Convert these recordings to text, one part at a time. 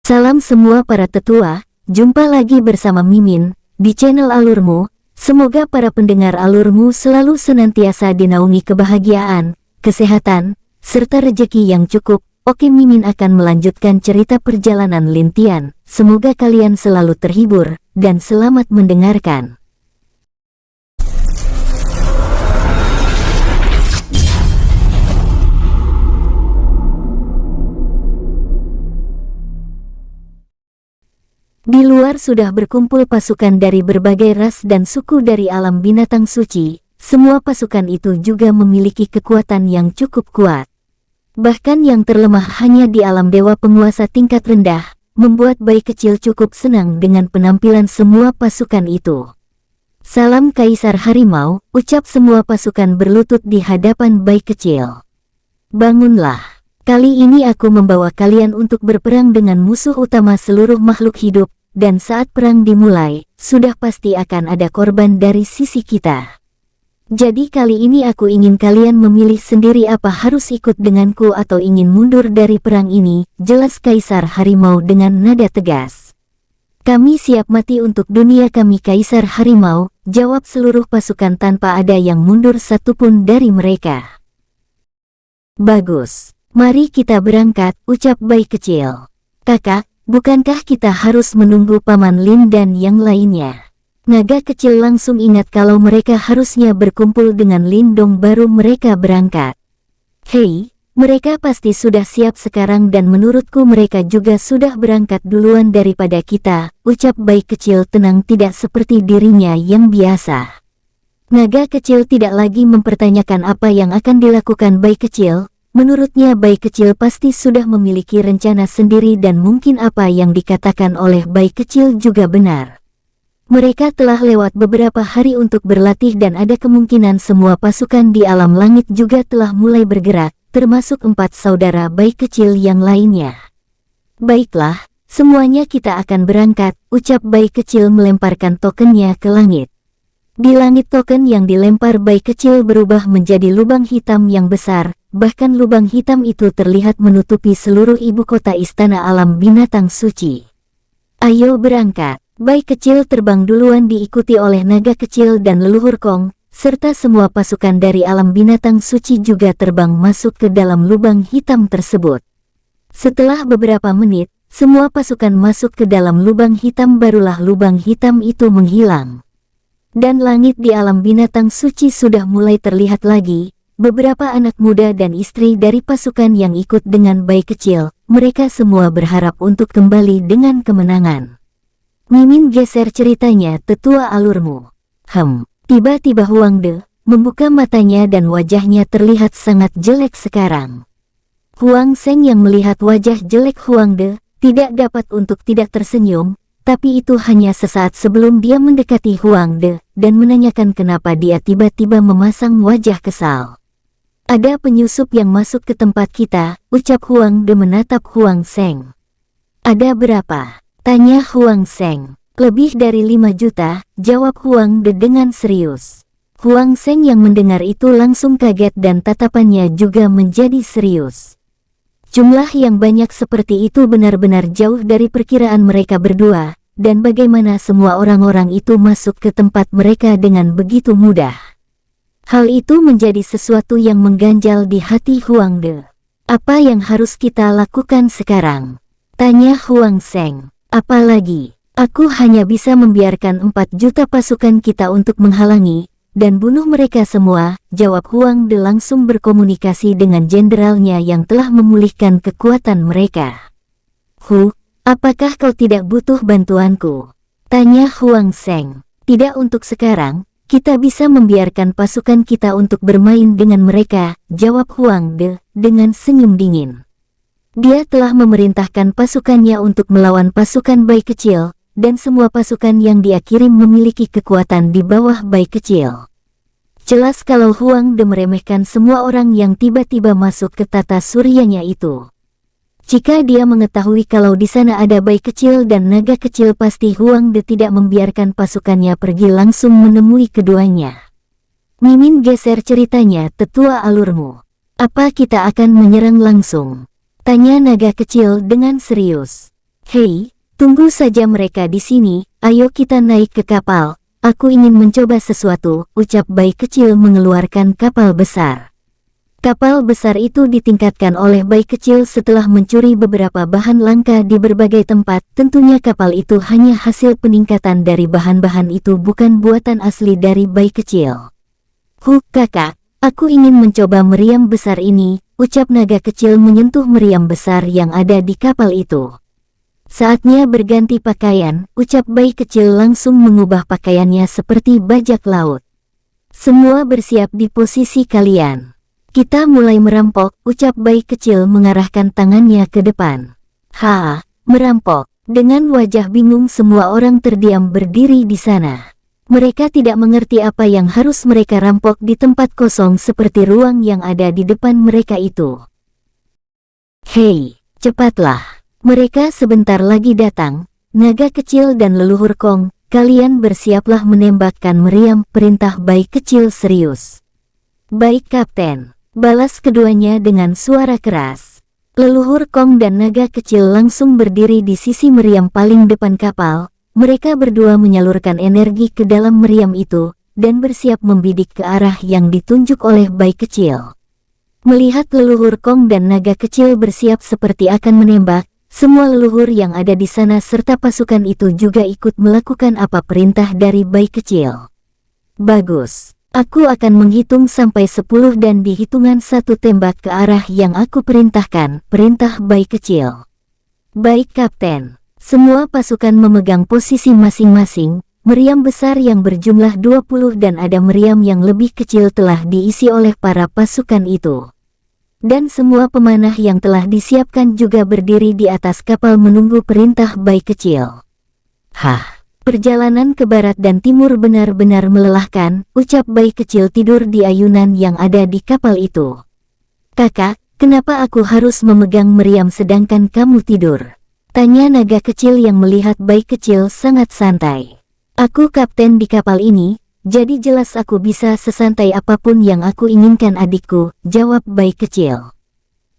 Salam semua para tetua, jumpa lagi bersama Mimin, di channel Alurmu. Semoga para pendengar Alurmu selalu senantiasa dinaungi kebahagiaan, kesehatan, serta rejeki yang cukup. Oke, Mimin akan melanjutkan cerita perjalanan Lintian. Semoga kalian selalu terhibur, dan selamat mendengarkan. Di luar sudah berkumpul pasukan dari berbagai ras dan suku dari alam binatang suci. Semua pasukan itu juga memiliki kekuatan yang cukup kuat. Bahkan yang terlemah hanya di alam dewa penguasa tingkat rendah, membuat bayi kecil cukup senang dengan penampilan semua pasukan itu. Salam Kaisar Harimau, ucap semua pasukan berlutut di hadapan bayi kecil. Bangunlah. Kali ini aku membawa kalian untuk berperang dengan musuh utama seluruh makhluk hidup. Dan saat perang dimulai, sudah pasti akan ada korban dari sisi kita. Jadi kali ini aku ingin kalian memilih sendiri apa harus ikut denganku atau ingin mundur dari perang ini, jelas Kaisar Harimau dengan nada tegas. Kami siap mati untuk dunia kami Kaisar Harimau, jawab seluruh pasukan tanpa ada yang mundur satupun dari mereka. Bagus, mari kita berangkat, ucap bayi kecil. Kakak, bukankah kita harus menunggu Paman Lin dan yang lainnya? Naga kecil langsung ingat kalau mereka harusnya berkumpul dengan Lindong baru mereka berangkat. Hei, mereka pasti sudah siap sekarang dan menurutku mereka juga sudah berangkat duluan daripada kita, ucap bayi kecil tenang tidak seperti dirinya yang biasa. Naga kecil tidak lagi mempertanyakan apa yang akan dilakukan bayi kecil. Menurutnya bayi kecil pasti sudah memiliki rencana sendiri dan mungkin apa yang dikatakan oleh bayi kecil juga benar. Mereka telah lewat beberapa hari untuk berlatih dan ada kemungkinan semua pasukan di alam langit juga telah mulai bergerak, termasuk 4 saudara bayi kecil yang lainnya. Baiklah, semuanya kita akan berangkat, ucap bayi kecil melemparkan tokennya ke langit. Di langit token yang dilempar bayi kecil berubah menjadi lubang hitam yang besar. Bahkan lubang hitam itu terlihat menutupi seluruh ibu kota istana alam binatang suci. Ayo berangkat. Bayi kecil terbang duluan diikuti oleh naga kecil dan leluhur Kong, serta semua pasukan dari alam binatang suci juga terbang masuk ke dalam lubang hitam tersebut. Setelah beberapa menit, semua pasukan masuk ke dalam lubang hitam barulah lubang hitam itu menghilang. Dan langit di alam binatang suci sudah mulai terlihat lagi. Beberapa anak muda dan istri dari pasukan yang ikut dengan bayi kecil, mereka semua berharap untuk kembali dengan kemenangan. Mimin geser ceritanya tetua Alurmu. Tiba-tiba Huang De membuka matanya dan wajahnya terlihat sangat jelek sekarang. Huang Seng yang melihat wajah jelek Huang De, tidak dapat untuk tidak tersenyum, tapi itu hanya sesaat sebelum dia mendekati Huang De, dan menanyakan kenapa dia tiba-tiba memasang wajah kesal. Ada penyusup yang masuk ke tempat kita, ucap Huang De menatap Huang Seng. Ada berapa? Tanya Huang Seng. Lebih dari 5 juta, jawab Huang De dengan serius. Huang Seng yang mendengar itu langsung kaget dan tatapannya juga menjadi serius. Jumlah yang banyak seperti itu benar-benar jauh dari perkiraan mereka berdua, dan bagaimana semua orang-orang itu masuk ke tempat mereka dengan begitu mudah. Hal itu menjadi sesuatu yang mengganjal di hati Huang De. Apa yang harus kita lakukan sekarang? Tanya Huang Seng. Apalagi, aku hanya bisa membiarkan 4 juta pasukan kita untuk menghalangi, dan bunuh mereka semua, jawab Huang De langsung berkomunikasi dengan jenderalnya yang telah memulihkan kekuatan mereka. Apakah kau tidak butuh bantuanku? Tanya Huang Seng. Tidak untuk sekarang. Kita bisa membiarkan pasukan kita untuk bermain dengan mereka, jawab Huang De dengan senyum dingin. Dia telah memerintahkan pasukannya untuk melawan pasukan bayi kecil, dan semua pasukan yang dia kirim memiliki kekuatan di bawah bayi kecil. Jelas kalau Huang De meremehkan semua orang yang tiba-tiba masuk ke tata suryanya itu. Jika dia mengetahui kalau di sana ada bayi kecil dan naga kecil pasti Huang De tidak membiarkan pasukannya pergi langsung menemui keduanya. Mimin geser ceritanya tetua Alurmu. Apa kita akan menyerang langsung? Tanya naga kecil dengan serius. Hei, tunggu saja mereka di sini, ayo kita naik ke kapal. Aku ingin mencoba sesuatu, ucap bayi kecil mengeluarkan kapal besar. Kapal besar itu ditingkatkan oleh bayi kecil setelah mencuri beberapa bahan langka di berbagai tempat. Tentunya kapal itu hanya hasil peningkatan dari bahan-bahan itu, bukan buatan asli dari bayi kecil. Kakak, aku ingin mencoba meriam besar ini, ucap naga kecil menyentuh meriam besar yang ada di kapal itu. Saatnya berganti pakaian, ucap bayi kecil langsung mengubah pakaiannya seperti bajak laut. Semua bersiap di posisi kalian. Kita mulai merampok, ucap bayi kecil mengarahkan tangannya ke depan. Merampok. Dengan wajah bingung semua orang terdiam berdiri di sana. Mereka tidak mengerti apa yang harus mereka rampok di tempat kosong seperti ruang yang ada di depan mereka itu. Hei, cepatlah. Mereka sebentar lagi datang. Naga kecil dan leluhur Kong, kalian bersiaplah menembakkan meriam, perintah bayi kecil serius. Baik Kapten. Balas keduanya dengan suara keras. Leluhur Kong dan naga kecil langsung berdiri di sisi meriam paling depan kapal. Mereka berdua menyalurkan energi ke dalam meriam itu, dan bersiap membidik ke arah yang ditunjuk oleh bayi kecil. Melihat leluhur Kong dan naga kecil bersiap seperti akan menembak, semua leluhur yang ada di sana serta pasukan itu juga ikut melakukan apa perintah dari bayi kecil. Bagus. Aku akan menghitung sampai 10 dan di hitungan 1 tembak ke arah yang aku perintahkan, perintah bayi kecil. Baik Kapten. Semua pasukan memegang posisi masing-masing, meriam besar yang berjumlah 20 dan ada meriam yang lebih kecil telah diisi oleh para pasukan itu. Dan semua pemanah yang telah disiapkan juga berdiri di atas kapal menunggu perintah bayi kecil. Perjalanan ke barat dan timur benar-benar melelahkan, ucap bayi kecil tidur di ayunan yang ada di kapal itu. Kakak, kenapa aku harus memegang meriam sedangkan kamu tidur? Tanya naga kecil yang melihat bayi kecil sangat santai. Aku kapten di kapal ini, jadi jelas aku bisa sesantai apapun yang aku inginkan adikku, jawab bayi kecil.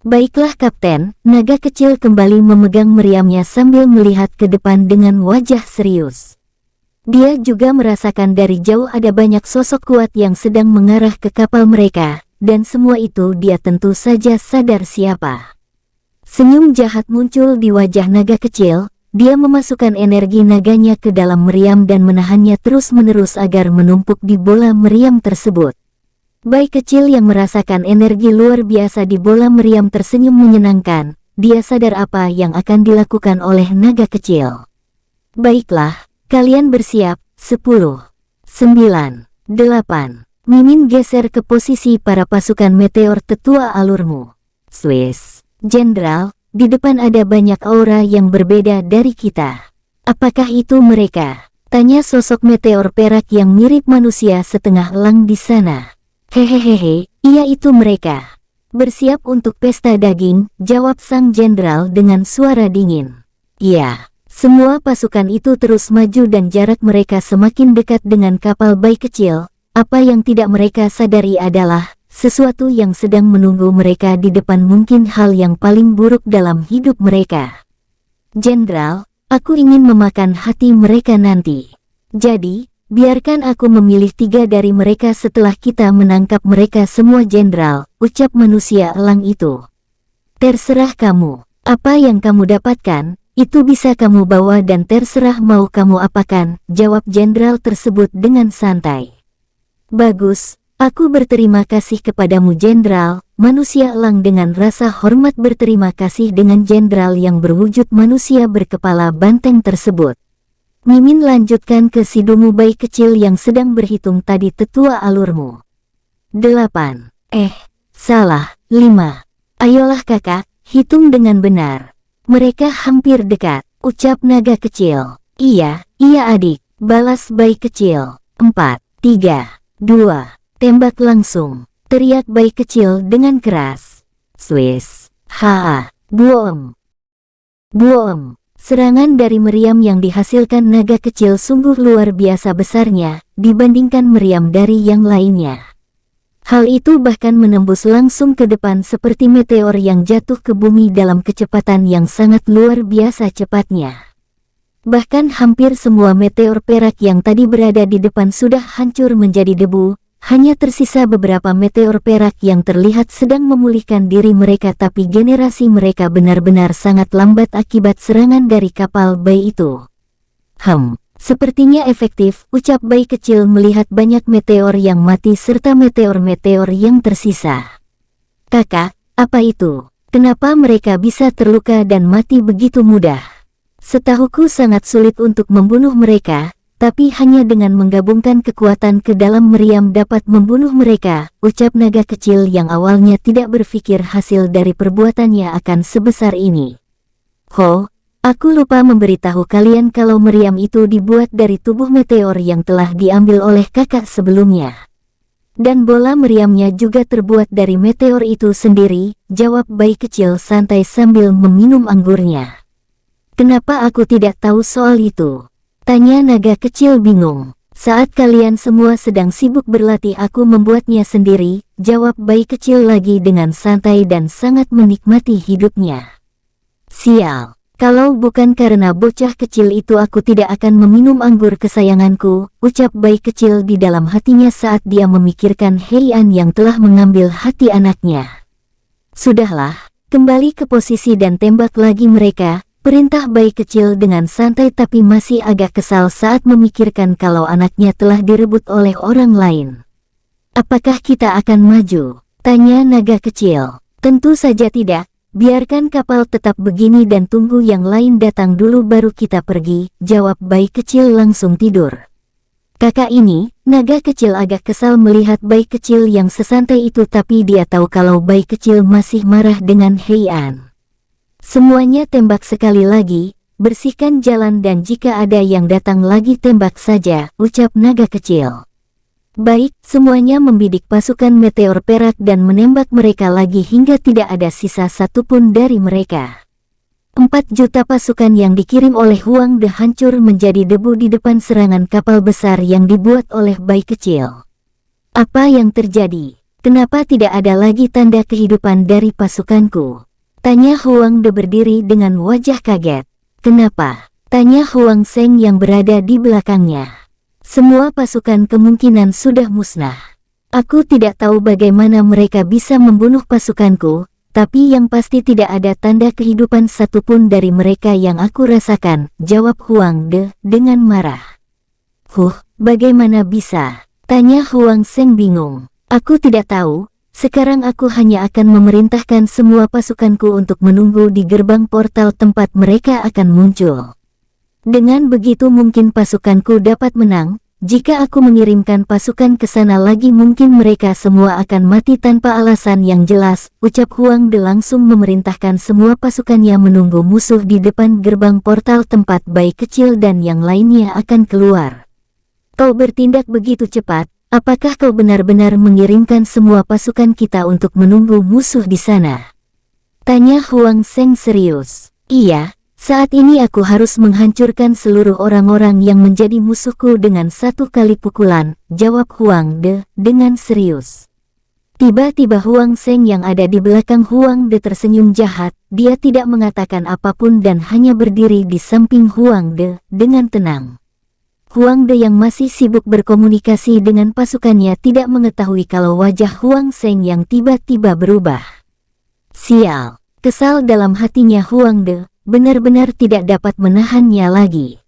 Baiklah Kapten, naga kecil kembali memegang meriamnya sambil melihat ke depan dengan wajah serius. Dia juga merasakan dari jauh ada banyak sosok kuat yang sedang mengarah ke kapal mereka, dan semua itu dia tentu saja sadar siapa. Senyum jahat muncul di wajah naga kecil, dia memasukkan energi naganya ke dalam meriam dan menahannya terus-menerus agar menumpuk di bola meriam tersebut. Bayi kecil yang merasakan energi luar biasa di bola meriam tersenyum menyenangkan, dia sadar apa yang akan dilakukan oleh naga kecil. Baiklah. Kalian bersiap, 10, 9, 8. Mimin geser ke posisi para pasukan meteor tetua alurmu. Swiss. Jenderal, di depan ada banyak aura yang berbeda dari kita. Apakah itu mereka? Tanya sosok meteor perak yang mirip manusia setengah elang di sana. Hehehe, iya itu mereka. Bersiap untuk pesta daging, jawab sang jenderal dengan suara dingin. Iya. Semua pasukan itu terus maju dan jarak mereka semakin dekat dengan kapal bayi kecil. Apa yang tidak mereka sadari adalah, sesuatu yang sedang menunggu mereka di depan, mungkin hal yang paling buruk dalam hidup mereka. Jenderal, aku ingin memakan hati mereka nanti. Jadi, biarkan aku memilih 3 dari mereka setelah kita menangkap mereka semua jenderal, ucap manusia elang itu. Terserah kamu, apa yang kamu dapatkan, itu bisa kamu bawa dan terserah mau kamu apakan, jawab jenderal tersebut dengan santai. Bagus, aku berterima kasih kepadamu jenderal. Manusia elang dengan rasa hormat berterima kasih dengan jenderal yang berwujud manusia berkepala banteng tersebut. Mimin lanjutkan ke si dungu bayi kecil yang sedang berhitung tadi, tetua alurmu. 8. Salah, 5. Ayolah kakak, hitung dengan benar. Mereka hampir dekat, ucap naga kecil. Iya adik, balas bayi kecil. 4, 3, 2, tembak langsung, teriak bayi kecil dengan keras. Swiss. Boom. Boom. Serangan dari meriam yang dihasilkan naga kecil sungguh luar biasa besarnya, dibandingkan meriam dari yang lainnya. Hal itu bahkan menembus langsung ke depan seperti meteor yang jatuh ke bumi dalam kecepatan yang sangat luar biasa cepatnya. Bahkan hampir semua meteor perak yang tadi berada di depan sudah hancur menjadi debu, hanya tersisa beberapa meteor perak yang terlihat sedang memulihkan diri mereka, tapi generasi mereka benar-benar sangat lambat akibat serangan dari kapal Bai itu. Sepertinya efektif, ucap Bai kecil melihat banyak meteor yang mati serta meteor-meteor yang tersisa. Kakak, apa itu? Kenapa mereka bisa terluka dan mati begitu mudah? Setahuku sangat sulit untuk membunuh mereka, tapi hanya dengan menggabungkan kekuatan ke dalam meriam dapat membunuh mereka, ucap naga kecil yang awalnya tidak berpikir hasil dari perbuatannya akan sebesar ini. Aku lupa memberitahu kalian kalau meriam itu dibuat dari tubuh meteor yang telah diambil oleh kakak sebelumnya. Dan bola meriamnya juga terbuat dari meteor itu sendiri, jawab Bai kecil santai sambil meminum anggurnya. Kenapa aku tidak tahu soal itu? Tanya naga kecil bingung. Saat kalian semua sedang sibuk berlatih aku membuatnya sendiri, jawab Bai kecil lagi dengan santai dan sangat menikmati hidupnya. Sial. Kalau bukan karena bocah kecil itu aku tidak akan meminum anggur kesayanganku, ucap Bai kecil di dalam hatinya saat dia memikirkan Heian yang telah mengambil hati anaknya. Sudahlah, kembali ke posisi dan tembak lagi mereka, perintah Bai kecil dengan santai tapi masih agak kesal saat memikirkan kalau anaknya telah direbut oleh orang lain. Apakah kita akan maju? Tanya naga kecil. Tentu saja tidak. Biarkan kapal tetap begini dan tunggu yang lain datang dulu baru kita pergi, jawab Bai kecil langsung tidur. Kakak ini, naga kecil agak kesal melihat Bai kecil yang sesantai itu tapi dia tahu kalau Bai kecil masih marah dengan Heian. Semuanya tembak sekali lagi, bersihkan jalan dan jika ada yang datang lagi tembak saja, ucap naga kecil. Baik, semuanya membidik pasukan meteor perak dan menembak mereka lagi hingga tidak ada sisa satupun dari mereka. 4 juta pasukan yang dikirim oleh Huang De hancur menjadi debu di depan serangan kapal besar yang dibuat oleh Bai kecil. Apa yang terjadi? Kenapa tidak ada lagi tanda kehidupan dari pasukanku? Tanya Huang De berdiri dengan wajah kaget. Kenapa? Tanya Huang Seng yang berada di belakangnya. Semua pasukan kemungkinan sudah musnah. Aku tidak tahu bagaimana mereka bisa membunuh pasukanku, tapi yang pasti tidak ada tanda kehidupan satupun dari mereka yang aku rasakan, jawab Huang De dengan marah. Bagaimana bisa? Tanya Huang Seng bingung. Aku tidak tahu, sekarang aku hanya akan memerintahkan semua pasukanku untuk menunggu di gerbang portal tempat mereka akan muncul. Dengan begitu mungkin pasukanku dapat menang, jika aku mengirimkan pasukan ke sana lagi mungkin mereka semua akan mati tanpa alasan yang jelas, ucap Huang De langsung memerintahkan semua pasukannya menunggu musuh di depan gerbang portal tempat Bai kecil dan yang lainnya akan keluar. Kau bertindak begitu cepat, apakah kau benar-benar mengirimkan semua pasukan kita untuk menunggu musuh di sana? Tanya Huang Seng serius. Iya. Saat ini aku harus menghancurkan seluruh orang-orang yang menjadi musuhku dengan satu kali pukulan, jawab Huang De dengan serius. Tiba-tiba Huang Seng yang ada di belakang Huang De tersenyum jahat, dia tidak mengatakan apapun dan hanya berdiri di samping Huang De dengan tenang. Huang De yang masih sibuk berkomunikasi dengan pasukannya tidak mengetahui kalau wajah Huang Seng yang tiba-tiba berubah. Sial, kesal dalam hatinya Huang De. Benar-benar tidak dapat menahannya lagi.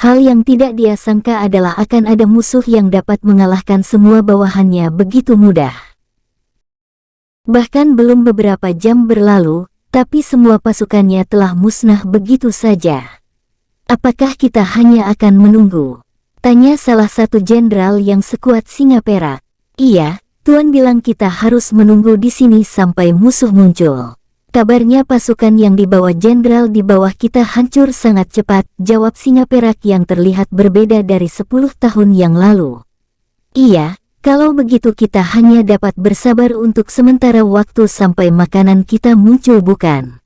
Hal yang tidak dia sangka adalah akan ada musuh yang dapat mengalahkan semua bawahannya begitu mudah. Bahkan belum beberapa jam berlalu, tapi semua pasukannya telah musnah begitu saja. Apakah kita hanya akan menunggu? Tanya salah satu jenderal yang sekuat singa perak. Iya, Tuan bilang kita harus menunggu di sini sampai musuh muncul. Kabarnya pasukan yang dibawa jenderal di bawah kita hancur sangat cepat, jawab singa perak yang terlihat berbeda dari 10 tahun yang lalu. Iya, kalau begitu kita hanya dapat bersabar untuk sementara waktu sampai makanan kita muncul bukan?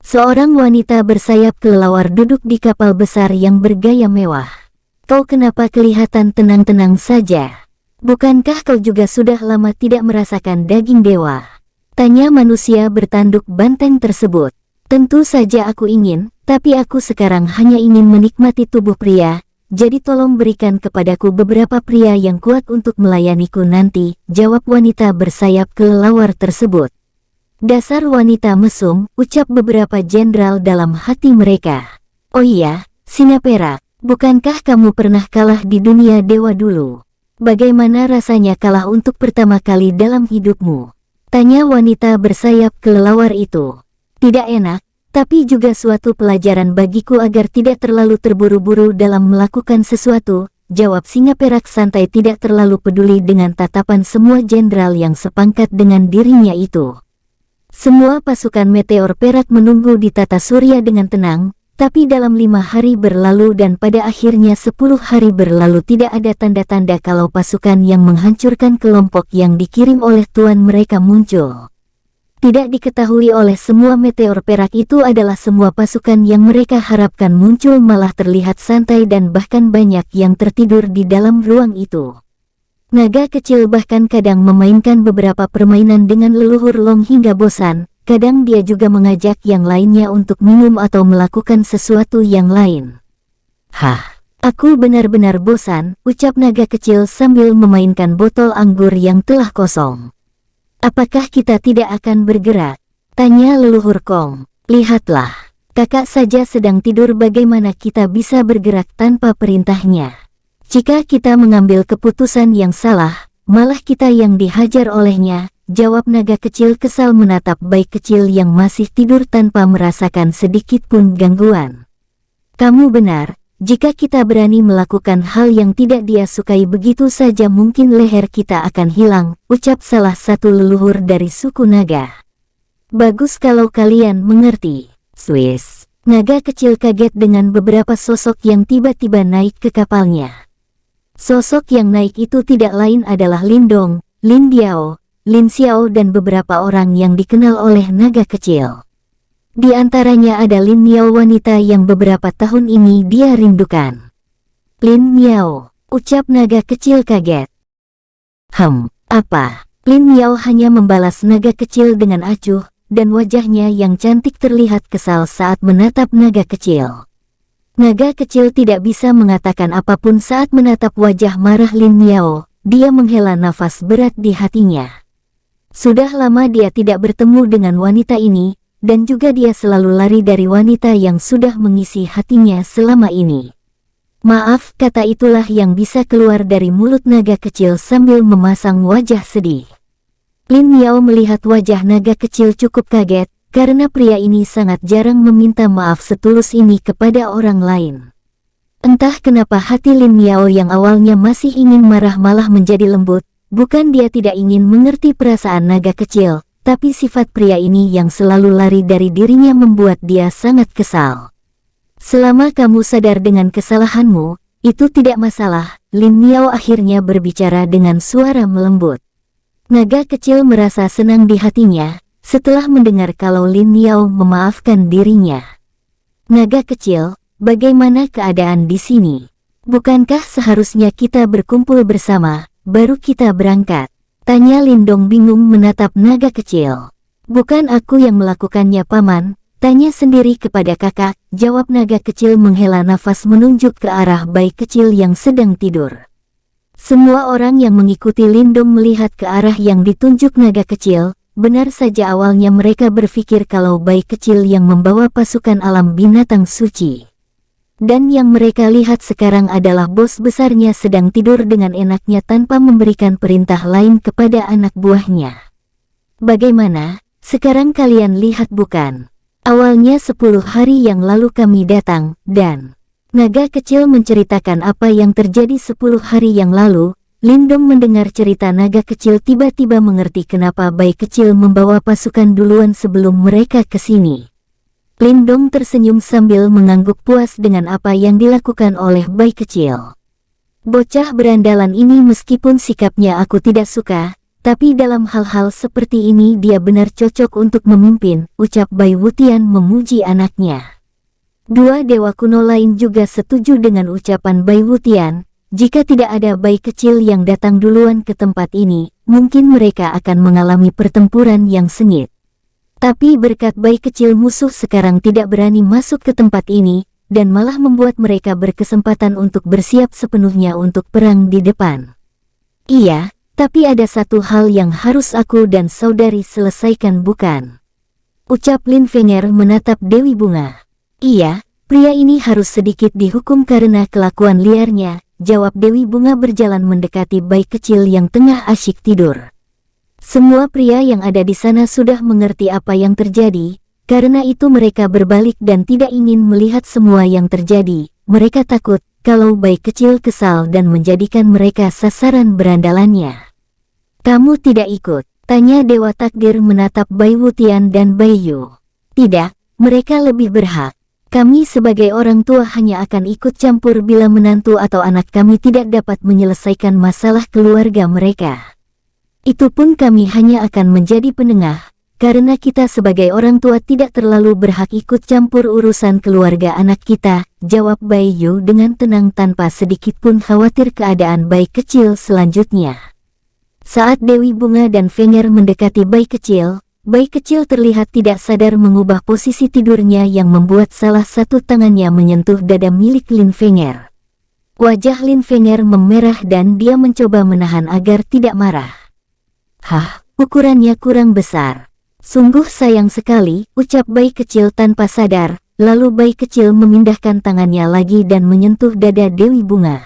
Seorang wanita bersayap kelelawar duduk di kapal besar yang bergaya mewah. Kau kenapa kelihatan tenang-tenang saja? Bukankah kau juga sudah lama tidak merasakan daging dewa? Tanya manusia bertanduk banteng tersebut. Tentu saja aku ingin, tapi aku sekarang hanya ingin menikmati tubuh pria. Jadi tolong berikan kepadaku beberapa pria yang kuat untuk melayaniku nanti, jawab wanita bersayap kelelawar tersebut. Dasar wanita mesum, ucap beberapa jenderal dalam hati mereka. Oh iya, singa perak, bukankah kamu pernah kalah di dunia dewa dulu? Bagaimana rasanya kalah untuk pertama kali dalam hidupmu? Tanya wanita bersayap kelelawar itu. Tidak enak. Tapi juga suatu pelajaran bagiku agar tidak terlalu terburu-buru dalam melakukan sesuatu, jawab singa perak santai tidak terlalu peduli dengan tatapan semua jenderal yang sepangkat dengan dirinya itu. Semua pasukan meteor perak menunggu di tata surya dengan tenang, tapi dalam 5 hari berlalu dan pada akhirnya 10 hari berlalu tidak ada tanda-tanda kalau pasukan yang menghancurkan kelompok yang dikirim oleh tuan mereka muncul. Tidak diketahui oleh semua meteor perak itu adalah semua pasukan yang mereka harapkan muncul malah terlihat santai dan bahkan banyak yang tertidur di dalam ruang itu. Naga kecil bahkan kadang memainkan beberapa permainan dengan leluhur Long hingga bosan, kadang dia juga mengajak yang lainnya untuk minum atau melakukan sesuatu yang lain. Hah, aku benar-benar bosan, ucap naga kecil sambil memainkan botol anggur yang telah kosong. Apakah kita tidak akan bergerak? Tanya leluhur Kong. Lihatlah, kakak saja sedang tidur, bagaimana kita bisa bergerak tanpa perintahnya? Jika kita mengambil keputusan yang salah, malah kita yang dihajar olehnya, jawab naga kecil kesal menatap bayi kecil yang masih tidur tanpa merasakan sedikit pun gangguan. Kamu benar. Jika kita berani melakukan hal yang tidak dia sukai begitu saja mungkin leher kita akan hilang, ucap salah satu leluhur dari suku naga. Bagus kalau kalian mengerti. Swiss. Naga kecil kaget dengan beberapa sosok yang tiba-tiba naik ke kapalnya. Sosok yang naik itu tidak lain adalah Lindong, Lin Biao, Lin Xiao dan beberapa orang yang dikenal oleh naga kecil. Di antaranya ada Lin Miao, wanita yang beberapa tahun ini dia rindukan. Lin Miao, ucap naga kecil kaget. Apa? Lin Miao hanya membalas naga kecil dengan acuh, dan wajahnya yang cantik terlihat kesal saat menatap naga kecil. Naga kecil tidak bisa mengatakan apapun saat menatap wajah marah Lin Miao, dia menghela nafas berat di hatinya. Sudah lama dia tidak bertemu dengan wanita ini, dan juga dia selalu lari dari wanita yang sudah mengisi hatinya selama ini. Maaf, kata itulah yang bisa keluar dari mulut naga kecil sambil memasang wajah sedih. Lin Miao melihat wajah naga kecil cukup kaget, karena pria ini sangat jarang meminta maaf setulus ini kepada orang lain. Entah kenapa hati Lin Miao yang awalnya masih ingin marah malah menjadi lembut, bukan dia tidak ingin mengerti perasaan naga kecil, tapi sifat pria ini yang selalu lari dari dirinya membuat dia sangat kesal. Selama kamu sadar dengan kesalahanmu, itu tidak masalah, Lin Miao akhirnya berbicara dengan suara melembut. Naga kecil merasa senang di hatinya, setelah mendengar kalau Lin Miao memaafkan dirinya. Naga kecil, bagaimana keadaan di sini? Bukankah seharusnya kita berkumpul bersama, baru kita berangkat? Tanya Lindong bingung menatap naga kecil. Bukan aku yang melakukannya paman, tanya sendiri kepada kakak, jawab naga kecil menghela nafas menunjuk ke arah bayi kecil yang sedang tidur. Semua orang yang mengikuti Lindong melihat ke arah yang ditunjuk naga kecil, benar saja awalnya mereka berpikir kalau bayi kecil yang membawa pasukan alam binatang suci. Dan yang mereka lihat sekarang adalah bos besarnya sedang tidur dengan enaknya tanpa memberikan perintah lain kepada anak buahnya. Bagaimana, sekarang kalian lihat bukan? Awalnya 10 hari yang lalu kami datang, dan naga kecil menceritakan apa yang terjadi 10 hari yang lalu. Lindong mendengar cerita naga kecil tiba-tiba mengerti kenapa bayi kecil membawa pasukan duluan sebelum mereka ke sini. Lindong tersenyum sambil mengangguk puas dengan apa yang dilakukan oleh bayi kecil. Bocah berandalan ini meskipun sikapnya aku tidak suka, tapi dalam hal-hal seperti ini dia benar cocok untuk memimpin, ucap Bai Wutian memuji anaknya. Dua dewa kuno lain juga setuju dengan ucapan Bai Wutian, jika tidak ada bayi kecil yang datang duluan ke tempat ini, mungkin mereka akan mengalami pertempuran yang sengit. Tapi berkat bayi kecil musuh sekarang tidak berani masuk ke tempat ini, dan malah membuat mereka berkesempatan untuk bersiap sepenuhnya untuk perang di depan. Iya, tapi ada satu hal yang harus aku dan saudari selesaikan, bukan? Ucap Lin Fenger menatap Dewi Bunga. Iya, pria ini harus sedikit dihukum karena kelakuan liarnya, jawab Dewi Bunga berjalan mendekati bayi kecil yang tengah asyik tidur. Semua pria yang ada di sana sudah mengerti apa yang terjadi. Karena itu mereka berbalik dan tidak ingin melihat semua yang terjadi. Mereka takut kalau bayi kecil kesal dan menjadikan mereka sasaran berandalannya. Kamu tidak ikut? Tanya Dewa Takdir menatap Bai Wutian dan Bai Yu. Tidak, mereka lebih berhak. Kami sebagai orang tua hanya akan ikut campur bila menantu atau anak kami tidak dapat menyelesaikan masalah keluarga mereka. Itu pun kami hanya akan menjadi penengah. Karena kita sebagai orang tua tidak terlalu berhak ikut campur urusan keluarga anak kita, jawab Bai Yu dengan tenang tanpa sedikit pun khawatir keadaan bayi kecil selanjutnya. Saat Dewi Bunga dan Fenger mendekati bayi kecil terlihat tidak sadar mengubah posisi tidurnya yang membuat salah satu tangannya menyentuh dada milik Lin Fenger. Wajah Lin Fenger memerah dan dia mencoba menahan agar tidak marah. Hah, ukurannya kurang besar. Sungguh sayang sekali, ucap bayi kecil tanpa sadar, lalu bayi kecil memindahkan tangannya lagi dan menyentuh dada Dewi Bunga.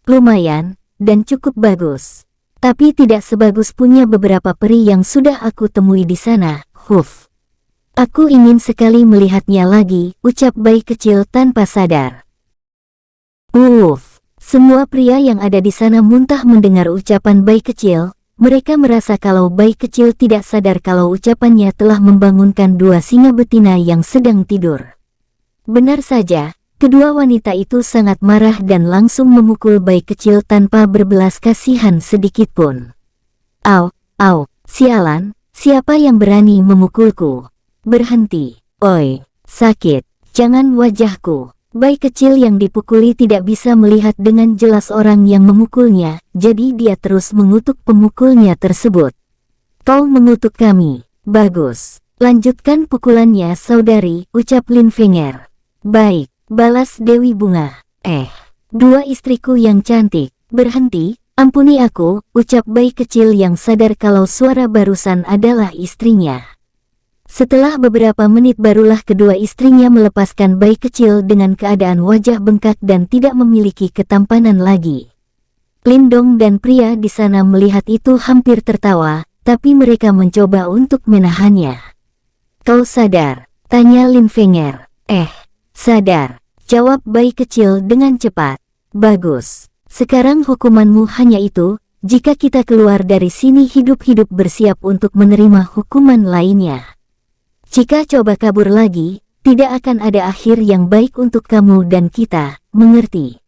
Lumayan, dan cukup bagus. Tapi tidak sebagus punya beberapa peri yang sudah aku temui di sana, Huf. Aku ingin sekali melihatnya lagi, ucap bayi kecil tanpa sadar. Semua pria yang ada di sana muntah mendengar ucapan bayi kecil. Mereka merasa kalau bayi kecil tidak sadar kalau ucapannya telah membangunkan dua singa betina yang sedang tidur. Benar saja, kedua wanita itu sangat marah dan langsung memukul bayi kecil tanpa berbelas kasihan sedikitpun. Au, sialan, siapa yang berani memukulku? Berhenti, oi, sakit, jangan wajahku. Bayi kecil yang dipukuli tidak bisa melihat dengan jelas orang yang memukulnya, jadi dia terus mengutuk pemukulnya tersebut. Kau mengutuk kami, bagus. Lanjutkan pukulannya saudari, ucap Lin Fenger. Baik, balas Dewi Bunga. Dua istriku yang cantik, berhenti, ampuni aku, ucap bayi kecil yang sadar kalau suara barusan adalah istrinya. Setelah beberapa menit barulah kedua istrinya melepaskan bayi kecil dengan keadaan wajah bengkak dan tidak memiliki ketampanan lagi. Lindong dan pria di sana melihat itu hampir tertawa, tapi mereka mencoba untuk menahannya. Kau sadar? Tanya Lin Fenger. Sadar, jawab bayi kecil dengan cepat. Bagus, sekarang hukumanmu hanya itu, jika kita keluar dari sini hidup-hidup bersiap untuk menerima hukuman lainnya. Jika coba kabur lagi, tidak akan ada akhir yang baik untuk kamu dan kita, mengerti?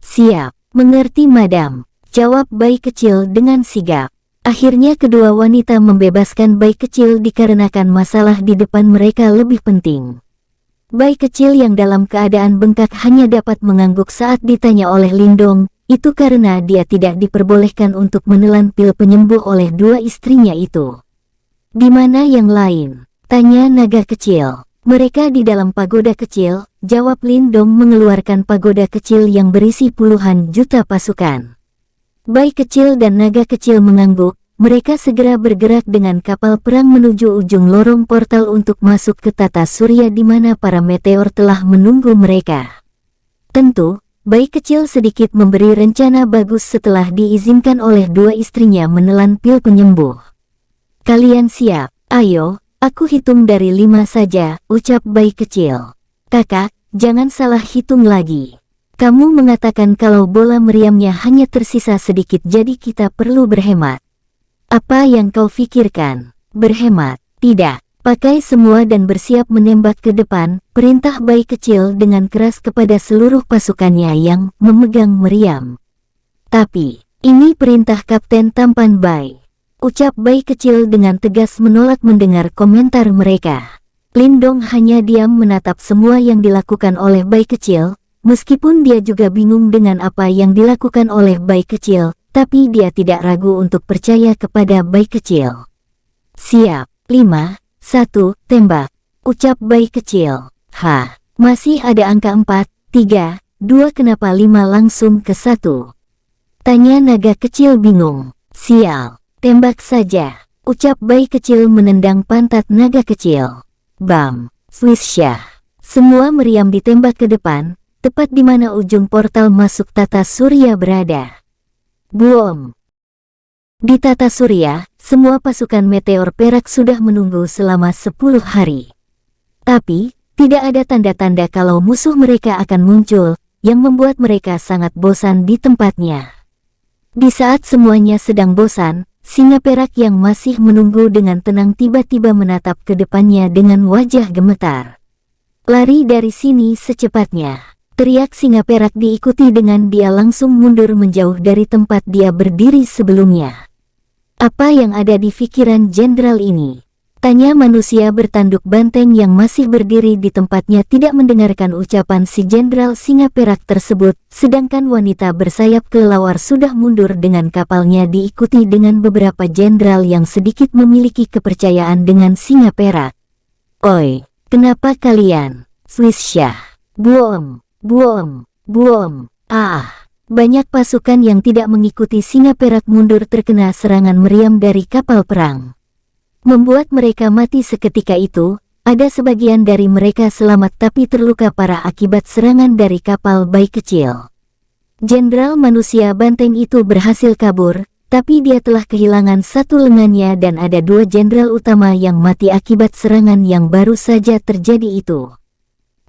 Siap, mengerti madam, jawab bayi kecil dengan sigap. Akhirnya kedua wanita membebaskan bayi kecil dikarenakan masalah di depan mereka lebih penting. Bayi kecil yang dalam keadaan bengkak hanya dapat mengangguk saat ditanya oleh Lindong, itu karena dia tidak diperbolehkan untuk menelan pil penyembuh oleh dua istrinya itu. Di mana yang lain? Tanya naga kecil. Mereka di dalam pagoda kecil, jawab Lindong mengeluarkan pagoda kecil yang berisi puluhan juta pasukan. Bayi kecil dan naga kecil mengangguk, mereka segera bergerak dengan kapal perang menuju ujung lorong portal untuk masuk ke tata surya di mana para meteor telah menunggu mereka. Tentu, bayi kecil sedikit memberi rencana bagus setelah diizinkan oleh dua istrinya menelan pil penyembuh. Kalian siap? Ayo. Aku hitung dari 5 saja, ucap bayi kecil. Kakak, jangan salah hitung lagi. Kamu mengatakan kalau bola meriamnya hanya tersisa sedikit jadi kita perlu berhemat. Apa yang kau pikirkan? Berhemat? Tidak. Pakai semua dan bersiap menembak ke depan, perintah bayi kecil dengan keras kepada seluruh pasukannya yang memegang meriam. Tapi, ini perintah Kapten Tampan Bai. Ucap bayi kecil dengan tegas menolak mendengar komentar mereka. Lindong hanya diam menatap semua yang dilakukan oleh bayi kecil, Meskipun dia juga bingung dengan apa yang dilakukan oleh bayi kecil, tapi dia tidak ragu untuk percaya kepada bayi kecil. Siap, 5, 1, tembak, ucap bayi kecil. Masih ada angka 4, 3, 2 kenapa 5 langsung ke 1? Tanya naga kecil bingung. Sial, tembak saja, ucap bayi kecil menendang pantat naga kecil. Bam, swish-syah. Semua meriam ditembak ke depan, tepat di mana ujung portal masuk tata surya berada. Boom! Di tata surya, semua pasukan meteor perak sudah menunggu selama 10 hari. Tapi, tidak ada tanda-tanda kalau musuh mereka akan muncul, yang membuat mereka sangat bosan di tempatnya. Di saat semuanya sedang bosan, singa perak yang masih menunggu dengan tenang tiba-tiba menatap ke depannya dengan wajah gemetar. Lari dari sini secepatnya, teriak singa perak diikuti dengan dia langsung mundur menjauh dari tempat dia berdiri sebelumnya. Apa yang ada di pikiran jenderal ini? Tanya manusia bertanduk banteng yang masih berdiri di tempatnya tidak mendengarkan ucapan si jenderal singa perak tersebut, sedangkan wanita bersayap kelelawar sudah mundur dengan kapalnya diikuti dengan beberapa jenderal yang sedikit memiliki kepercayaan dengan singa perak. Oi, kenapa kalian? Swish-syah. Boom, boom, boom. Banyak pasukan yang tidak mengikuti singa perak mundur terkena serangan meriam dari kapal perang. Membuat mereka mati seketika itu, ada sebagian dari mereka selamat tapi terluka parah akibat serangan dari kapal bayi kecil. Jenderal manusia banteng itu berhasil kabur, tapi dia telah kehilangan satu lengannya dan ada 2 jenderal utama yang mati akibat serangan yang baru saja terjadi itu.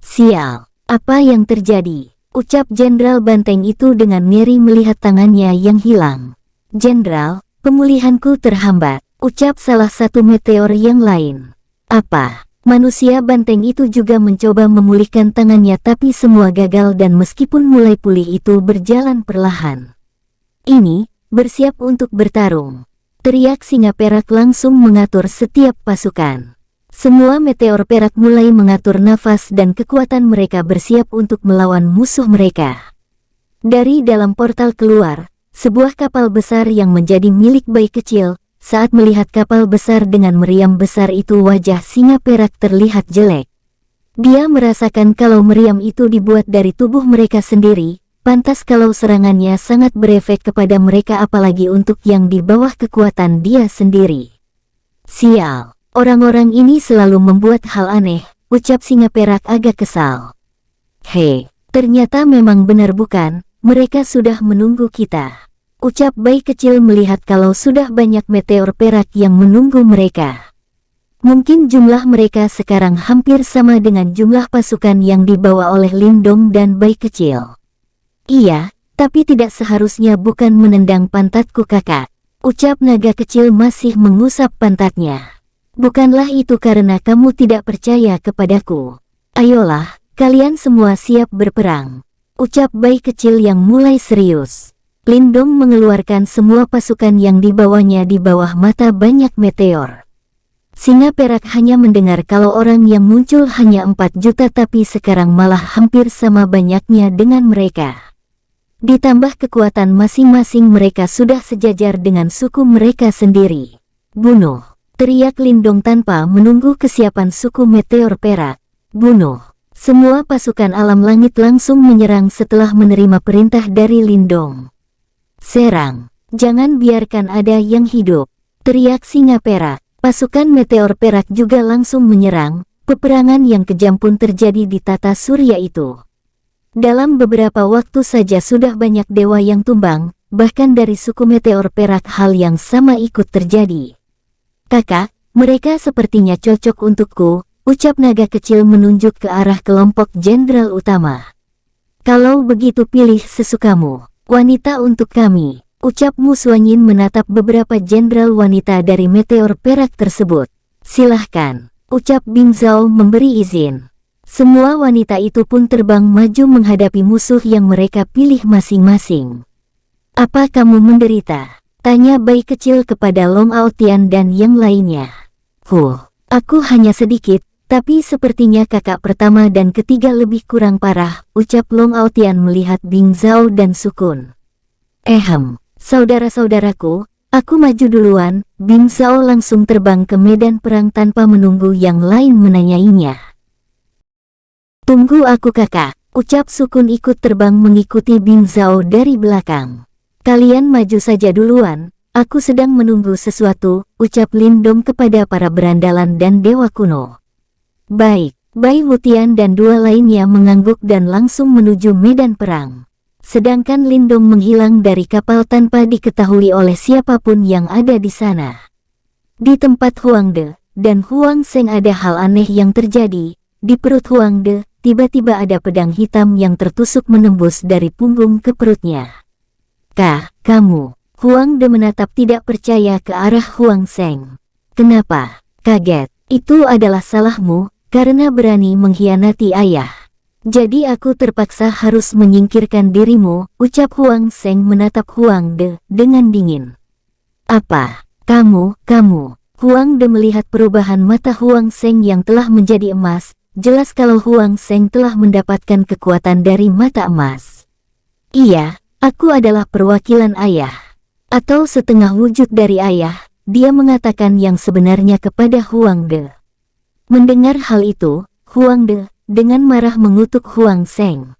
Sial, apa yang terjadi? Ucap jenderal banteng itu dengan ngeri melihat tangannya yang hilang. Jenderal, pemulihanku terhambat, ucap salah satu meteor yang lain. Apa? Manusia banteng itu juga mencoba memulihkan tangannya tapi semua gagal dan meskipun mulai pulih itu berjalan perlahan. Ini, bersiap untuk bertarung. Teriak singa perak langsung mengatur setiap pasukan. Semua meteor perak mulai mengatur nafas dan kekuatan mereka bersiap untuk melawan musuh mereka. Dari dalam portal keluar, sebuah kapal besar yang menjadi milik bayi kecil. Saat melihat kapal besar dengan meriam besar itu wajah singa perak terlihat jelek. Dia merasakan kalau meriam itu dibuat dari tubuh mereka sendiri, pantas kalau serangannya sangat berefek kepada mereka apalagi untuk yang di bawah kekuatan dia sendiri. Sial, orang-orang ini selalu membuat hal aneh, ucap singa perak agak kesal. Hei, ternyata memang benar bukan, mereka sudah menunggu kita. Ucap bayi kecil melihat kalau sudah banyak meteor perak yang menunggu mereka. Mungkin jumlah mereka sekarang hampir sama dengan jumlah pasukan yang dibawa oleh Lindong dan bayi kecil. Iya, tapi tidak seharusnya bukan menendang pantatku kakak. Ucap naga kecil masih mengusap pantatnya. Bukanlah itu karena kamu tidak percaya kepadaku. Ayolah, kalian semua siap berperang. Ucap bayi kecil yang mulai serius. Lindong mengeluarkan semua pasukan yang dibawanya di bawah mata banyak meteor. Singa perak hanya mendengar kalau orang yang muncul hanya 4 juta tapi sekarang malah hampir sama banyaknya dengan mereka. Ditambah kekuatan masing-masing mereka sudah sejajar dengan suku mereka sendiri. Bunuh! Teriak Lindong tanpa menunggu kesiapan suku meteor perak. Bunuh! Semua pasukan alam langit langsung menyerang setelah menerima perintah dari Lindong. Serang, jangan biarkan ada yang hidup, teriak singa perak. Pasukan meteor perak juga langsung menyerang, peperangan yang kejam pun terjadi di tata surya itu. Dalam beberapa waktu saja sudah banyak dewa yang tumbang, bahkan dari suku meteor perak hal yang sama ikut terjadi. Kakak, mereka sepertinya cocok untukku, ucap naga kecil menunjuk ke arah kelompok jenderal utama. Kalau begitu pilih sesukamu. Wanita untuk kami, ucap Mu Suanyin menatap beberapa jenderal wanita dari meteor perak tersebut. Silahkan, ucap Bing Zhao memberi izin. Semua wanita itu pun terbang maju menghadapi musuh yang mereka pilih masing-masing. Apa kamu menderita? Tanya bayi kecil kepada Long Aotian dan yang lainnya. Aku hanya sedikit, Tapi sepertinya kakak pertama dan ketiga lebih kurang parah, ucap Long Aotian melihat Bing Zhao dan Sukun. Saudara-saudaraku, aku maju duluan. Bing Zhao langsung terbang ke medan perang tanpa menunggu yang lain menanyainya. Tunggu aku kakak, ucap Sukun ikut terbang mengikuti Bing Zhao dari belakang. Kalian maju saja duluan, aku sedang menunggu sesuatu, ucap Lindong kepada para berandalan dan dewa kuno. Baik, Bai Wutian dan dua lainnya mengangguk dan langsung menuju medan perang. Sedangkan Lindong menghilang dari kapal tanpa diketahui oleh siapapun yang ada di sana. Di tempat Huang De dan Huang Seng ada hal aneh yang terjadi. Di perut Huang De, tiba-tiba ada pedang hitam yang tertusuk menembus dari punggung ke perutnya. Kamu, Huang De menatap tidak percaya ke arah Huang Seng. Kenapa? Kaget. Itu adalah salahmu, karena berani mengkhianati ayah. Jadi aku terpaksa harus menyingkirkan dirimu, ucap Huang Seng menatap Huang De dengan dingin. Apa? Kamu? Huang De melihat perubahan mata Huang Seng yang telah menjadi emas. Jelas kalau Huang Seng telah mendapatkan kekuatan dari mata emas. Iya. Aku adalah perwakilan ayah, atau setengah wujud dari ayah, dia mengatakan yang sebenarnya kepada Huang De. Mendengar hal itu, Huang De dengan marah mengutuk Huang Seng.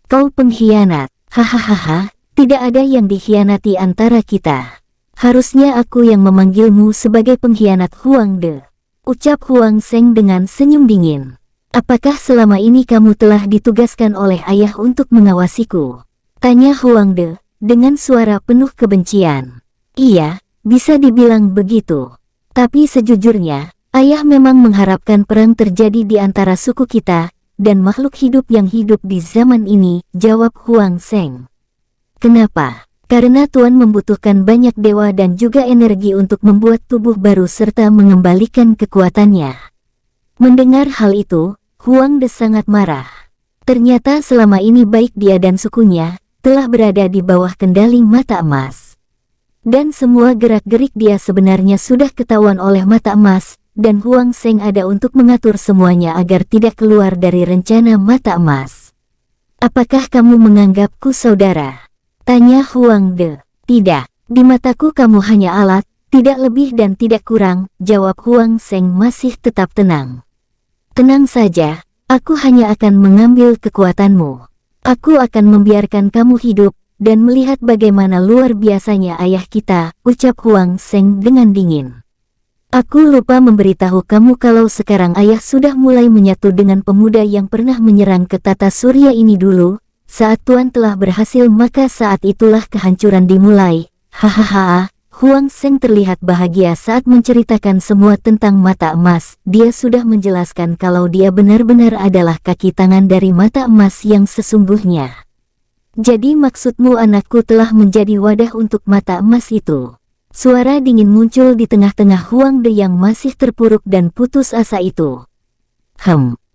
Kau pengkhianat, hahaha, tidak ada yang dikhianati antara kita. Harusnya aku yang memanggilmu sebagai pengkhianat Huang De, ucap Huang Seng dengan senyum dingin. Apakah selama ini kamu telah ditugaskan oleh ayah untuk mengawasiku? Tanya Huang De dengan suara penuh kebencian. Iya, bisa dibilang begitu. Tapi sejujurnya, ayah memang mengharapkan perang terjadi di antara suku kita dan makhluk hidup yang hidup di zaman ini, jawab Huang Seng. Kenapa? Karena Tuan membutuhkan banyak dewa dan juga energi untuk membuat tubuh baru serta mengembalikan kekuatannya. Mendengar hal itu, Huang De sangat marah. Ternyata selama ini baik dia dan sukunya telah berada di bawah kendali mata emas. Dan semua gerak-gerik dia sebenarnya sudah ketahuan oleh mata emas, dan Huang Seng ada untuk mengatur semuanya agar tidak keluar dari rencana mata emas. Apakah kamu menganggapku saudara? Tanya Huang De. Tidak, di mataku kamu hanya alat, tidak lebih dan tidak kurang, jawab Huang Seng masih tetap tenang. Tenang saja, aku hanya akan mengambil kekuatanmu. Aku akan membiarkan kamu hidup, dan melihat bagaimana luar biasanya ayah kita, ucap Huang Seng dengan dingin. Aku lupa memberitahu kamu kalau sekarang ayah sudah mulai menyatu dengan pemuda yang pernah menyerang ke tata surya ini dulu. Saat Tuan telah berhasil maka saat itulah kehancuran dimulai. Hahaha. Huang Seng terlihat bahagia saat menceritakan semua tentang mata emas. Dia sudah menjelaskan kalau dia benar-benar adalah kaki tangan dari mata emas yang sesungguhnya. Jadi maksudmu anakku telah menjadi wadah untuk mata emas itu? Suara dingin muncul di tengah-tengah Huang De yang masih terpuruk dan putus asa itu.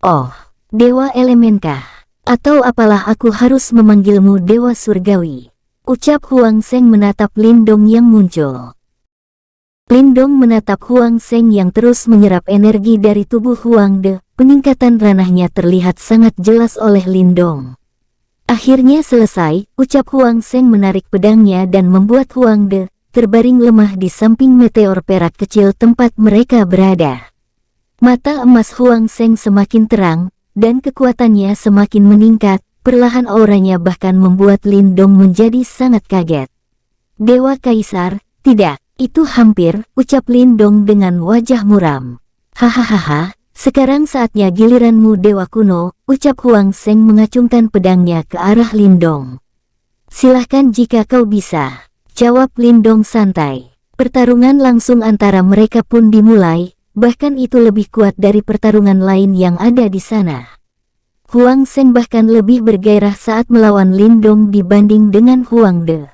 Oh, dewa elemenkah? Atau apalah aku harus memanggilmu dewa surgawi? Ucap Huang Seng menatap Lindong yang muncul. Lindong menatap Huang Seng yang terus menyerap energi dari tubuh Huang De. Peningkatan ranahnya terlihat sangat jelas oleh Lindong. Akhirnya selesai, ucap Huang Seng menarik pedangnya dan membuat Huang De terbaring lemah di samping meteor perak kecil tempat mereka berada. Mata emas Huang Seng semakin terang, dan kekuatannya semakin meningkat. Perlahan auranya bahkan membuat Lindong menjadi sangat kaget. Dewa Kaisar, tidak, itu hampir, ucap Lindong dengan wajah muram. Hahaha, sekarang saatnya giliranmu dewa kuno, ucap Huang Seng mengacungkan pedangnya ke arah Lindong. Silahkan jika kau bisa, jawab Lindong santai. Pertarungan langsung antara mereka pun dimulai, bahkan itu lebih kuat dari pertarungan lain yang ada di sana. Huang Seng bahkan lebih bergairah saat melawan Lindong dibanding dengan Huang De.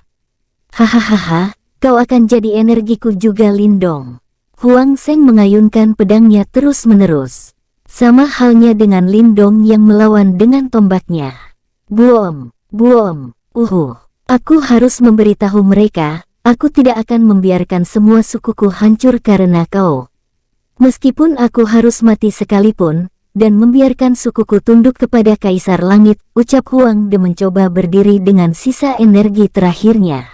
Hahaha, kau akan jadi energiku juga Lindong. Huang Seng mengayunkan pedangnya terus-menerus. Sama halnya dengan Lindong yang melawan dengan tombaknya. Buom. Aku harus memberitahu mereka, aku tidak akan membiarkan semua sukuku hancur karena kau. Meskipun aku harus mati sekalipun, dan membiarkan sukuku tunduk kepada Kaisar Langit, ucap Huang De mencoba berdiri dengan sisa energi terakhirnya.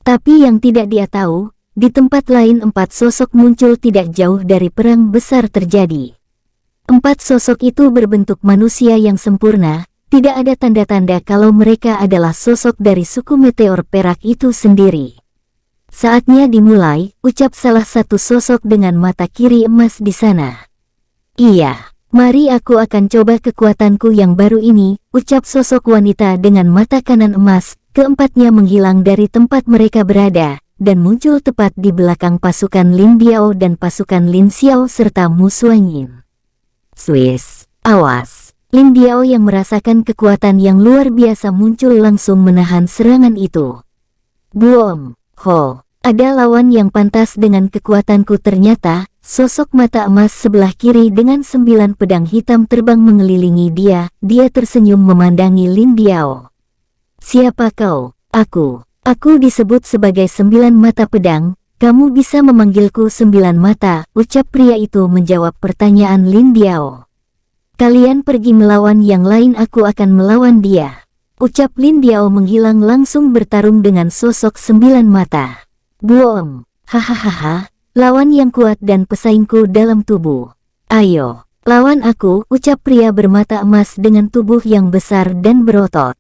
Tapi yang tidak dia tahu, di tempat lain 4 sosok muncul tidak jauh dari perang besar terjadi. 4 sosok itu berbentuk manusia yang sempurna, tidak ada tanda-tanda kalau mereka adalah sosok dari suku meteor perak itu sendiri. Saatnya dimulai, ucap salah satu sosok dengan mata kiri emas di sana. Iya, mari aku akan coba kekuatanku yang baru ini, ucap sosok wanita dengan mata kanan emas. Keempatnya menghilang dari tempat mereka berada, dan muncul tepat di belakang pasukan Lin Biao dan pasukan Lin Xiao serta Mu Suanyin. Swiss, awas! Lin Biao yang merasakan kekuatan yang luar biasa muncul langsung menahan serangan itu. Boom! Ho! Ada lawan yang pantas dengan kekuatanku ternyata, sosok mata emas sebelah kiri dengan 9 pedang hitam terbang mengelilingi dia tersenyum memandangi Lin Biao. Siapa kau? Aku disebut sebagai 9 mata pedang, kamu bisa memanggilku 9 mata, ucap pria itu menjawab pertanyaan Lin Biao. Kalian pergi melawan yang lain, aku akan melawan dia, ucap Lin Biao menghilang langsung bertarung dengan sosok 9 mata. Boom, hahaha, lawan yang kuat dan pesaingku dalam tubuh. Ayo, lawan aku, ucap pria bermata emas dengan tubuh yang besar dan berotot.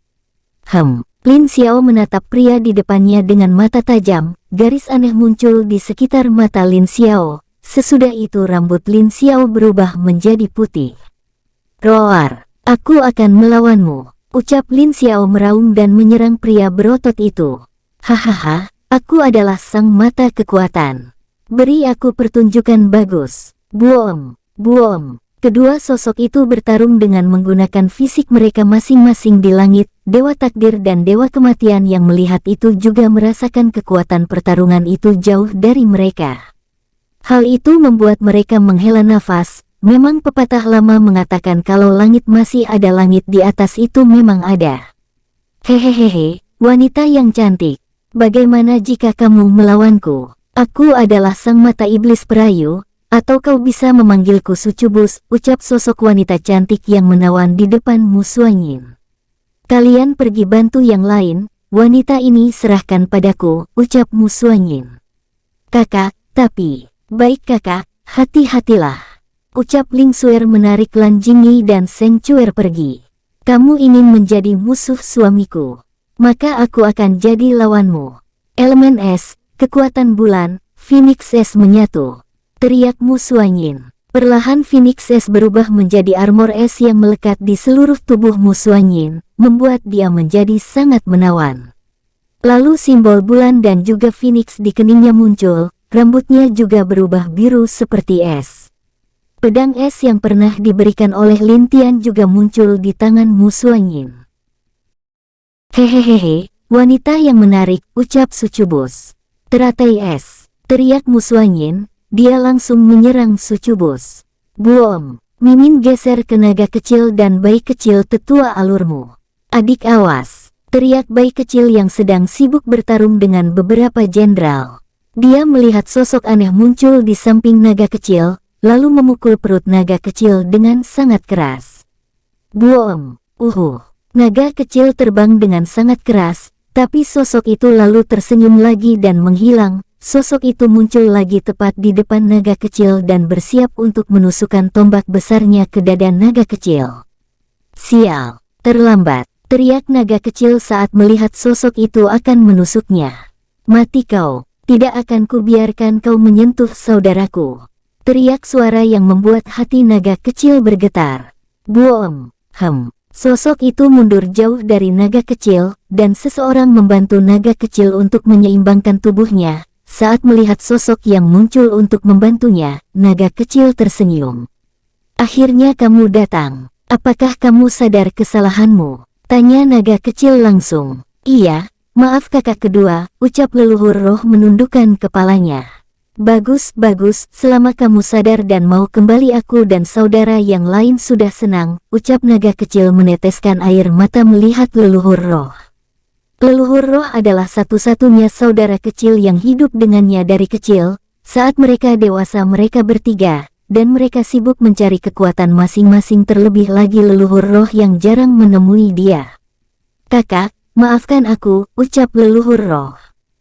Lin Xiao menatap pria di depannya dengan mata tajam, garis aneh muncul di sekitar mata Lin Xiao. Sesudah itu rambut Lin Xiao berubah menjadi putih. Roar, aku akan melawanmu, ucap Lin Xiao meraung dan menyerang pria berotot itu. Hahaha. Aku adalah sang mata kekuatan. Beri aku pertunjukan bagus. Boom, boom. Kedua sosok itu bertarung dengan menggunakan fisik mereka masing-masing di langit. Dewa takdir dan dewa kematian yang melihat itu juga merasakan kekuatan pertarungan itu jauh dari mereka. Hal itu membuat mereka menghela nafas. Memang pepatah lama mengatakan kalau langit masih ada, langit di atas itu memang ada. Hehehehe, wanita yang cantik. Bagaimana jika kamu melawanku? Aku adalah sang mata iblis perayu, atau kau bisa memanggilku Sucubus, ucap sosok wanita cantik yang menawan di depan Mu Suanyin. Kalian pergi bantu yang lain, wanita ini serahkan padaku, ucap Mu Suanyin. Kakak, tapi, baik kakak, hati-hatilah, ucap Ling Xuer menarik Lan Jingyi dan Seng Cuer pergi. Kamu ingin menjadi musuh suamiku? Maka aku akan jadi lawanmu. Elemen es, kekuatan bulan, Phoenix es menyatu. Teriak Mu Suanyin. Perlahan Phoenix es berubah menjadi armor es yang melekat di seluruh tubuh Mu Suanyin, membuat dia menjadi sangat menawan. Lalu simbol bulan dan juga Phoenix di keningnya muncul, rambutnya juga berubah biru seperti es. Pedang es yang pernah diberikan oleh Lin Tian juga muncul di tangan Mu Suanyin. Hehehehe, wanita yang menarik, ucap Sucubus. Teratai es, teriak Mu Suanyin, dia langsung menyerang Sucubus. Boom, Mimin geser ke naga kecil dan bayi kecil tetua alurmu. Adik awas, teriak bayi kecil yang sedang sibuk bertarung dengan beberapa jenderal. Dia melihat sosok aneh muncul di samping naga kecil, lalu memukul perut naga kecil dengan sangat keras. Boom, naga kecil terbang dengan sangat keras, tapi sosok itu lalu tersenyum lagi dan menghilang. Sosok itu muncul lagi tepat di depan naga kecil dan bersiap untuk menusukkan tombak besarnya ke dada naga kecil. Sial, terlambat, teriak naga kecil saat melihat sosok itu akan menusuknya. Mati kau, tidak akan kubiarkan kau menyentuh saudaraku. Teriak suara yang membuat hati naga kecil bergetar. Boom, sosok itu mundur jauh dari naga kecil, dan seseorang membantu naga kecil untuk menyeimbangkan tubuhnya. Saat melihat sosok yang muncul untuk membantunya, naga kecil tersenyum. Akhirnya kamu datang. Apakah kamu sadar kesalahanmu? Tanya naga kecil langsung. Iya, maaf kakak kedua, ucap leluhur roh menundukkan kepalanya. Bagus, selama kamu sadar dan mau kembali aku dan saudara yang lain sudah senang, ucap naga kecil meneteskan air mata melihat leluhur roh. Leluhur roh adalah satu-satunya saudara kecil yang hidup dengannya dari kecil, Saat mereka dewasa mereka bertiga, dan mereka sibuk mencari kekuatan masing-masing terlebih lagi leluhur roh yang jarang menemui dia. Kakak, maafkan aku, ucap leluhur roh.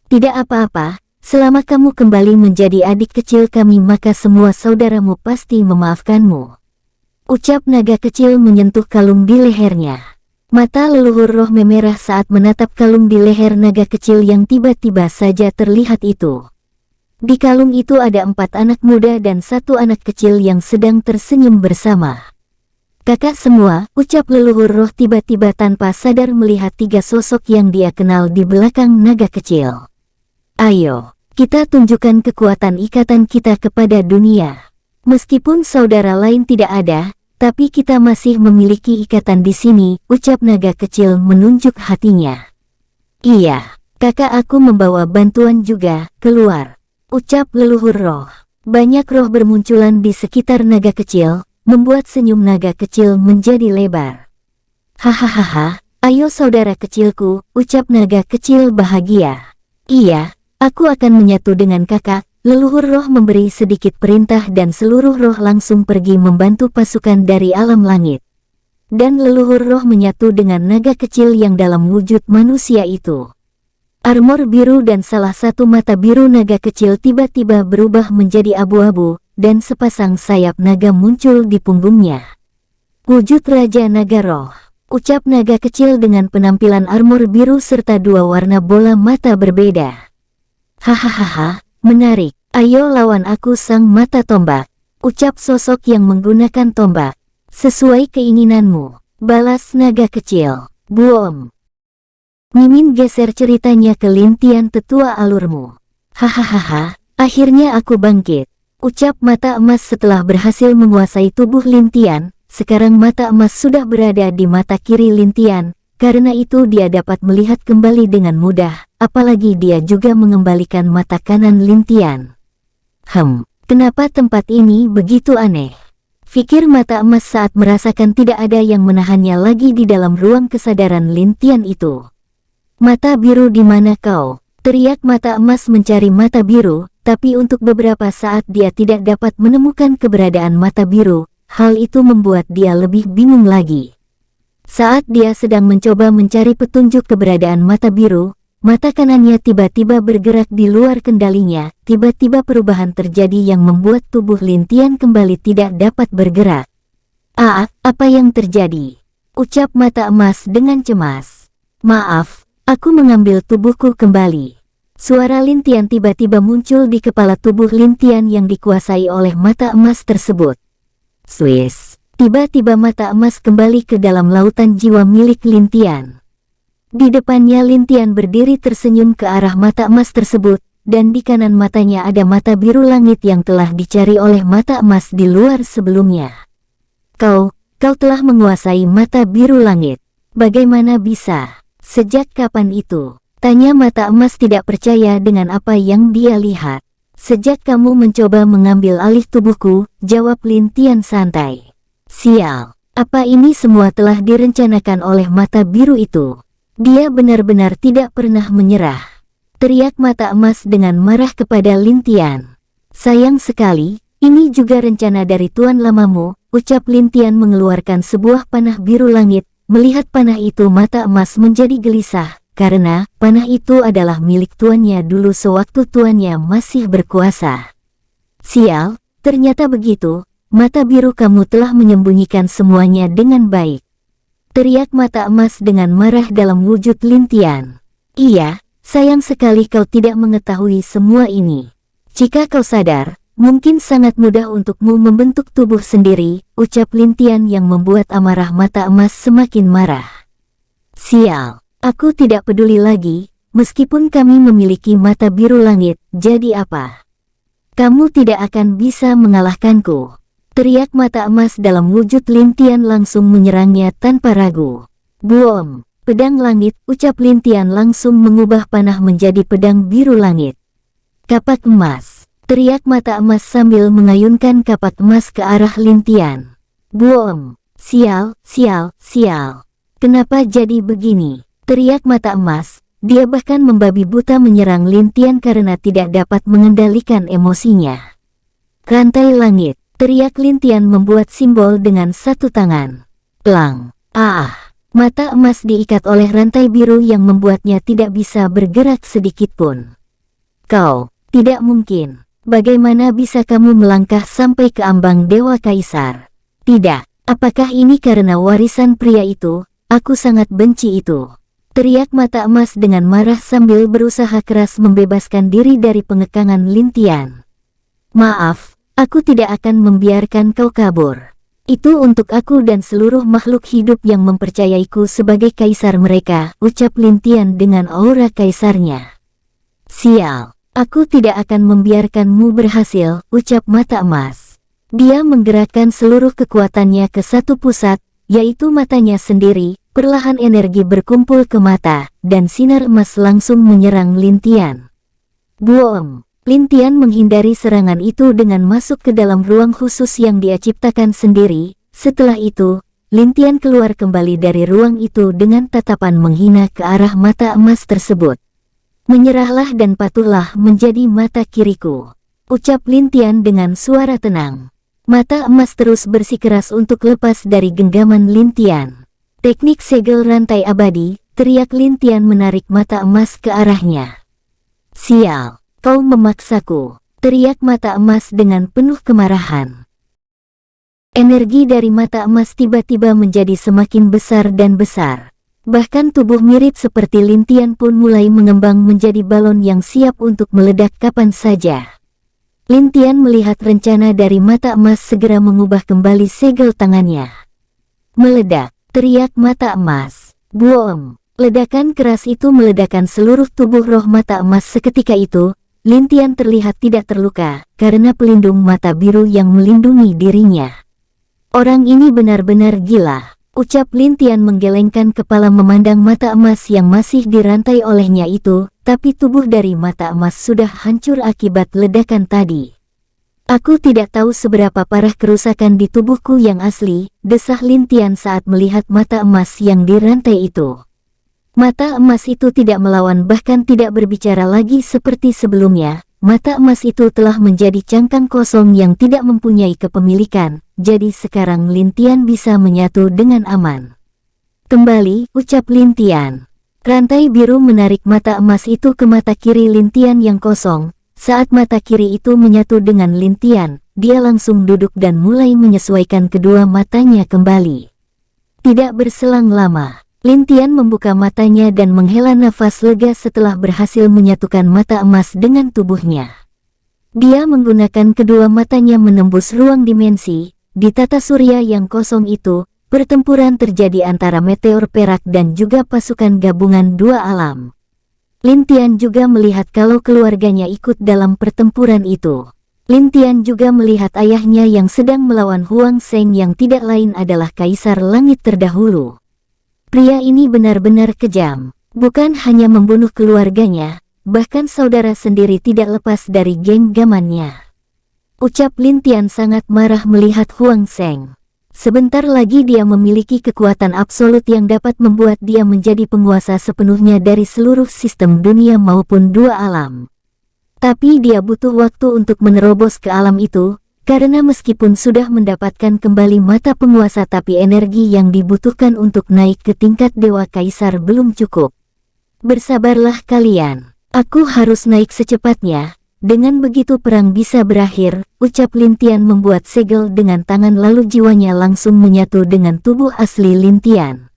Tidak apa-apa, selama kamu kembali menjadi adik kecil kami maka semua saudaramu pasti memaafkanmu. Ucap naga kecil menyentuh kalung di lehernya. Mata leluhur roh memerah saat menatap kalung di leher naga kecil yang tiba-tiba saja terlihat itu. Di kalung itu ada 4 anak muda dan 1 anak kecil yang sedang tersenyum bersama. Kakak semua, ucap leluhur roh tiba-tiba tanpa sadar melihat 3 sosok yang dia kenal di belakang naga kecil. Ayo, kita tunjukkan kekuatan ikatan kita kepada dunia. Meskipun saudara lain tidak ada, tapi kita masih memiliki ikatan di sini, ucap naga kecil menunjuk hatinya. Iya, kakak aku membawa bantuan juga, keluar, ucap leluhur roh. Banyak roh bermunculan di sekitar naga kecil, membuat senyum naga kecil menjadi lebar. Hahaha, ayo saudara kecilku, ucap naga kecil bahagia. Iya, aku akan menyatu dengan kakak. Leluhur roh memberi sedikit perintah dan seluruh roh langsung pergi membantu pasukan dari alam langit. Dan leluhur roh menyatu dengan naga kecil yang dalam wujud manusia itu. Armor biru dan salah satu mata biru naga kecil tiba-tiba berubah menjadi abu-abu, dan sepasang sayap naga muncul di punggungnya. Wujud Raja Naga Roh, ucap naga kecil dengan penampilan armor biru serta 2 warna bola mata berbeda. Hahaha. Menarik, ayo lawan aku sang mata tombak, ucap sosok yang menggunakan tombak. Sesuai keinginanmu, balas naga kecil. Boom. Mimin geser ceritanya ke Lintian tetua alurmu. Hahaha, akhirnya aku bangkit, ucap mata emas setelah berhasil menguasai tubuh Lintian. Sekarang mata emas sudah berada di mata kiri Lintian. Karena itu dia dapat melihat kembali dengan mudah, apalagi dia juga mengembalikan mata kanan Lintian. Kenapa tempat ini begitu aneh? Pikir mata emas saat merasakan tidak ada yang menahannya lagi di dalam ruang kesadaran Lintian itu. Mata biru di mana kau? Teriak mata emas mencari mata biru, tapi untuk beberapa saat dia tidak dapat menemukan keberadaan mata biru, hal itu membuat dia lebih bingung lagi. Saat dia sedang mencoba mencari petunjuk keberadaan mata biru, mata kanannya tiba-tiba bergerak di luar kendalinya. Tiba-tiba perubahan terjadi yang membuat tubuh Lintian kembali tidak dapat bergerak. Apa yang terjadi? Ucap mata emas dengan cemas. Maaf, aku mengambil tubuhku kembali. Suara Lintian tiba-tiba muncul di kepala tubuh Lintian yang dikuasai oleh mata emas tersebut. Swiss. Tiba-tiba mata emas kembali ke dalam lautan jiwa milik Lintian. Di depannya Lintian berdiri tersenyum ke arah mata emas tersebut, dan di kanan matanya ada mata biru langit yang telah dicari oleh mata emas di luar sebelumnya. Kau telah menguasai mata biru langit. Bagaimana bisa? Sejak kapan itu? Tanya mata emas tidak percaya dengan apa yang dia lihat. Sejak kamu mencoba mengambil alih tubuhku, jawab Lintian santai. Sial, apa ini semua telah direncanakan oleh mata biru itu? Dia benar-benar tidak pernah menyerah. Teriak mata emas dengan marah kepada Lintian. Sayang sekali, ini juga rencana dari tuan lamamu, ucap Lintian mengeluarkan sebuah panah biru langit. Melihat panah itu mata emas menjadi gelisah, karena panah itu adalah milik tuannya dulu sewaktu tuannya masih berkuasa. Sial, ternyata begitu. Mata biru kamu telah menyembunyikan semuanya dengan baik. Teriak mata emas dengan marah dalam wujud Lintian. Iya, sayang sekali kau tidak mengetahui semua ini. Jika kau sadar, mungkin sangat mudah untukmu membentuk tubuh sendiri, ucap Lintian yang membuat amarah mata emas semakin marah. Sial, aku tidak peduli lagi, meskipun kami memiliki mata biru langit, jadi apa? Kamu tidak akan bisa mengalahkanku. Teriak mata emas dalam wujud Lintian langsung menyerangnya tanpa ragu. Boom! Pedang langit, ucap Lintian langsung mengubah panah menjadi pedang biru langit. Kapak emas. Teriak mata emas sambil mengayunkan kapak emas ke arah Lintian. Boom! Sial, sial, sial. Kenapa jadi begini? Teriak mata emas. dia bahkan membabi buta menyerang Lin Tian karena tidak dapat mengendalikan emosinya. Rantai langit, teriak Lin Tian membuat simbol dengan satu tangan. Plang! Mata emas diikat oleh rantai biru yang membuatnya tidak bisa bergerak sedikit pun. Kau, tidak mungkin. Bagaimana bisa kamu melangkah sampai ke ambang Dewa Kaisar? Tidak, apakah ini karena warisan pria itu? Aku sangat benci itu. Teriak mata emas dengan marah sambil berusaha keras membebaskan diri dari pengekangan Lin Tian. Maaf, aku tidak akan membiarkan kau kabur. Itu untuk aku dan seluruh makhluk hidup yang mempercayaiku sebagai kaisar mereka, ucap Lin Tian dengan aura kaisarnya. Sial, aku tidak akan membiarkanmu berhasil, ucap mata emas. Dia menggerakkan seluruh kekuatannya ke satu pusat, yaitu matanya sendiri. Perlahan energi berkumpul ke mata, dan sinar emas langsung menyerang Lin Tian. Boom! Lin Tian menghindari serangan itu dengan masuk ke dalam ruang khusus yang dia ciptakan sendiri. Setelah itu, Lin Tian keluar kembali dari ruang itu dengan tatapan menghina ke arah mata emas tersebut. Menyerahlah dan patuhlah menjadi mata kiriku, ucap Lin Tian dengan suara tenang. Mata emas terus bersikeras untuk lepas dari genggaman Lin Tian. Teknik segel rantai abadi, teriak Lin Tian menarik mata emas ke arahnya. Sial, kau memaksaku, teriak mata emas dengan penuh kemarahan. Energi dari mata emas tiba-tiba menjadi semakin besar dan besar. Bahkan tubuh mirip seperti Lin Tian pun mulai mengembang menjadi balon yang siap untuk meledak kapan saja. Lin Tian melihat rencana dari mata emas segera mengubah kembali segel tangannya. Meledak! Teriak mata emas. Boom! Ledakan keras itu meledakkan seluruh tubuh roh mata emas seketika itu. Lin Tian terlihat tidak terluka, karena pelindung mata biru yang melindungi dirinya. Orang ini benar-benar gila, ucap Lin Tian menggelengkan kepala memandang mata emas yang masih dirantai olehnya itu, tapi tubuh dari mata emas sudah hancur akibat ledakan tadi. Aku tidak tahu seberapa parah kerusakan di tubuhku yang asli, desah Lin Tian saat melihat mata emas yang dirantai itu. Mata emas itu tidak melawan bahkan tidak berbicara lagi seperti sebelumnya. Mata emas itu telah menjadi cangkang kosong yang tidak mempunyai kepemilikan, jadi sekarang Lin Tian bisa menyatu dengan aman. Kembali, ucap Lin Tian. Rantai biru menarik mata emas itu ke mata kiri Lin Tian yang kosong. Saat mata kiri itu menyatu dengan Lin Tian, dia langsung duduk dan mulai menyesuaikan kedua matanya kembali. Tidak berselang lama, Lin Tian membuka matanya dan menghela nafas lega setelah berhasil menyatukan mata emas dengan tubuhnya. Dia menggunakan kedua matanya menembus ruang dimensi. Di tata surya yang kosong itu, pertempuran terjadi antara meteor perak dan juga pasukan gabungan dua alam. Lin Tian juga melihat kalau keluarganya ikut dalam pertempuran itu. Lin Tian juga melihat ayahnya yang sedang melawan Huang Sheng yang tidak lain adalah Kaisar Langit terdahulu. Pria ini benar-benar kejam, bukan hanya membunuh keluarganya, bahkan saudara sendiri tidak lepas dari genggamannya. Ucap Lin Tian sangat marah melihat Huang Sheng. Sebentar lagi dia memiliki kekuatan absolut yang dapat membuat dia menjadi penguasa sepenuhnya dari seluruh sistem dunia maupun dua alam. Tapi dia butuh waktu untuk menerobos ke alam itu, karena meskipun sudah mendapatkan kembali mata penguasa tapi energi yang dibutuhkan untuk naik ke tingkat Dewa Kaisar belum cukup. Bersabarlah kalian, aku harus naik secepatnya. Dengan begitu perang bisa berakhir, ucap Lin Tian membuat segel dengan tangan lalu jiwanya langsung menyatu dengan tubuh asli Lin Tian.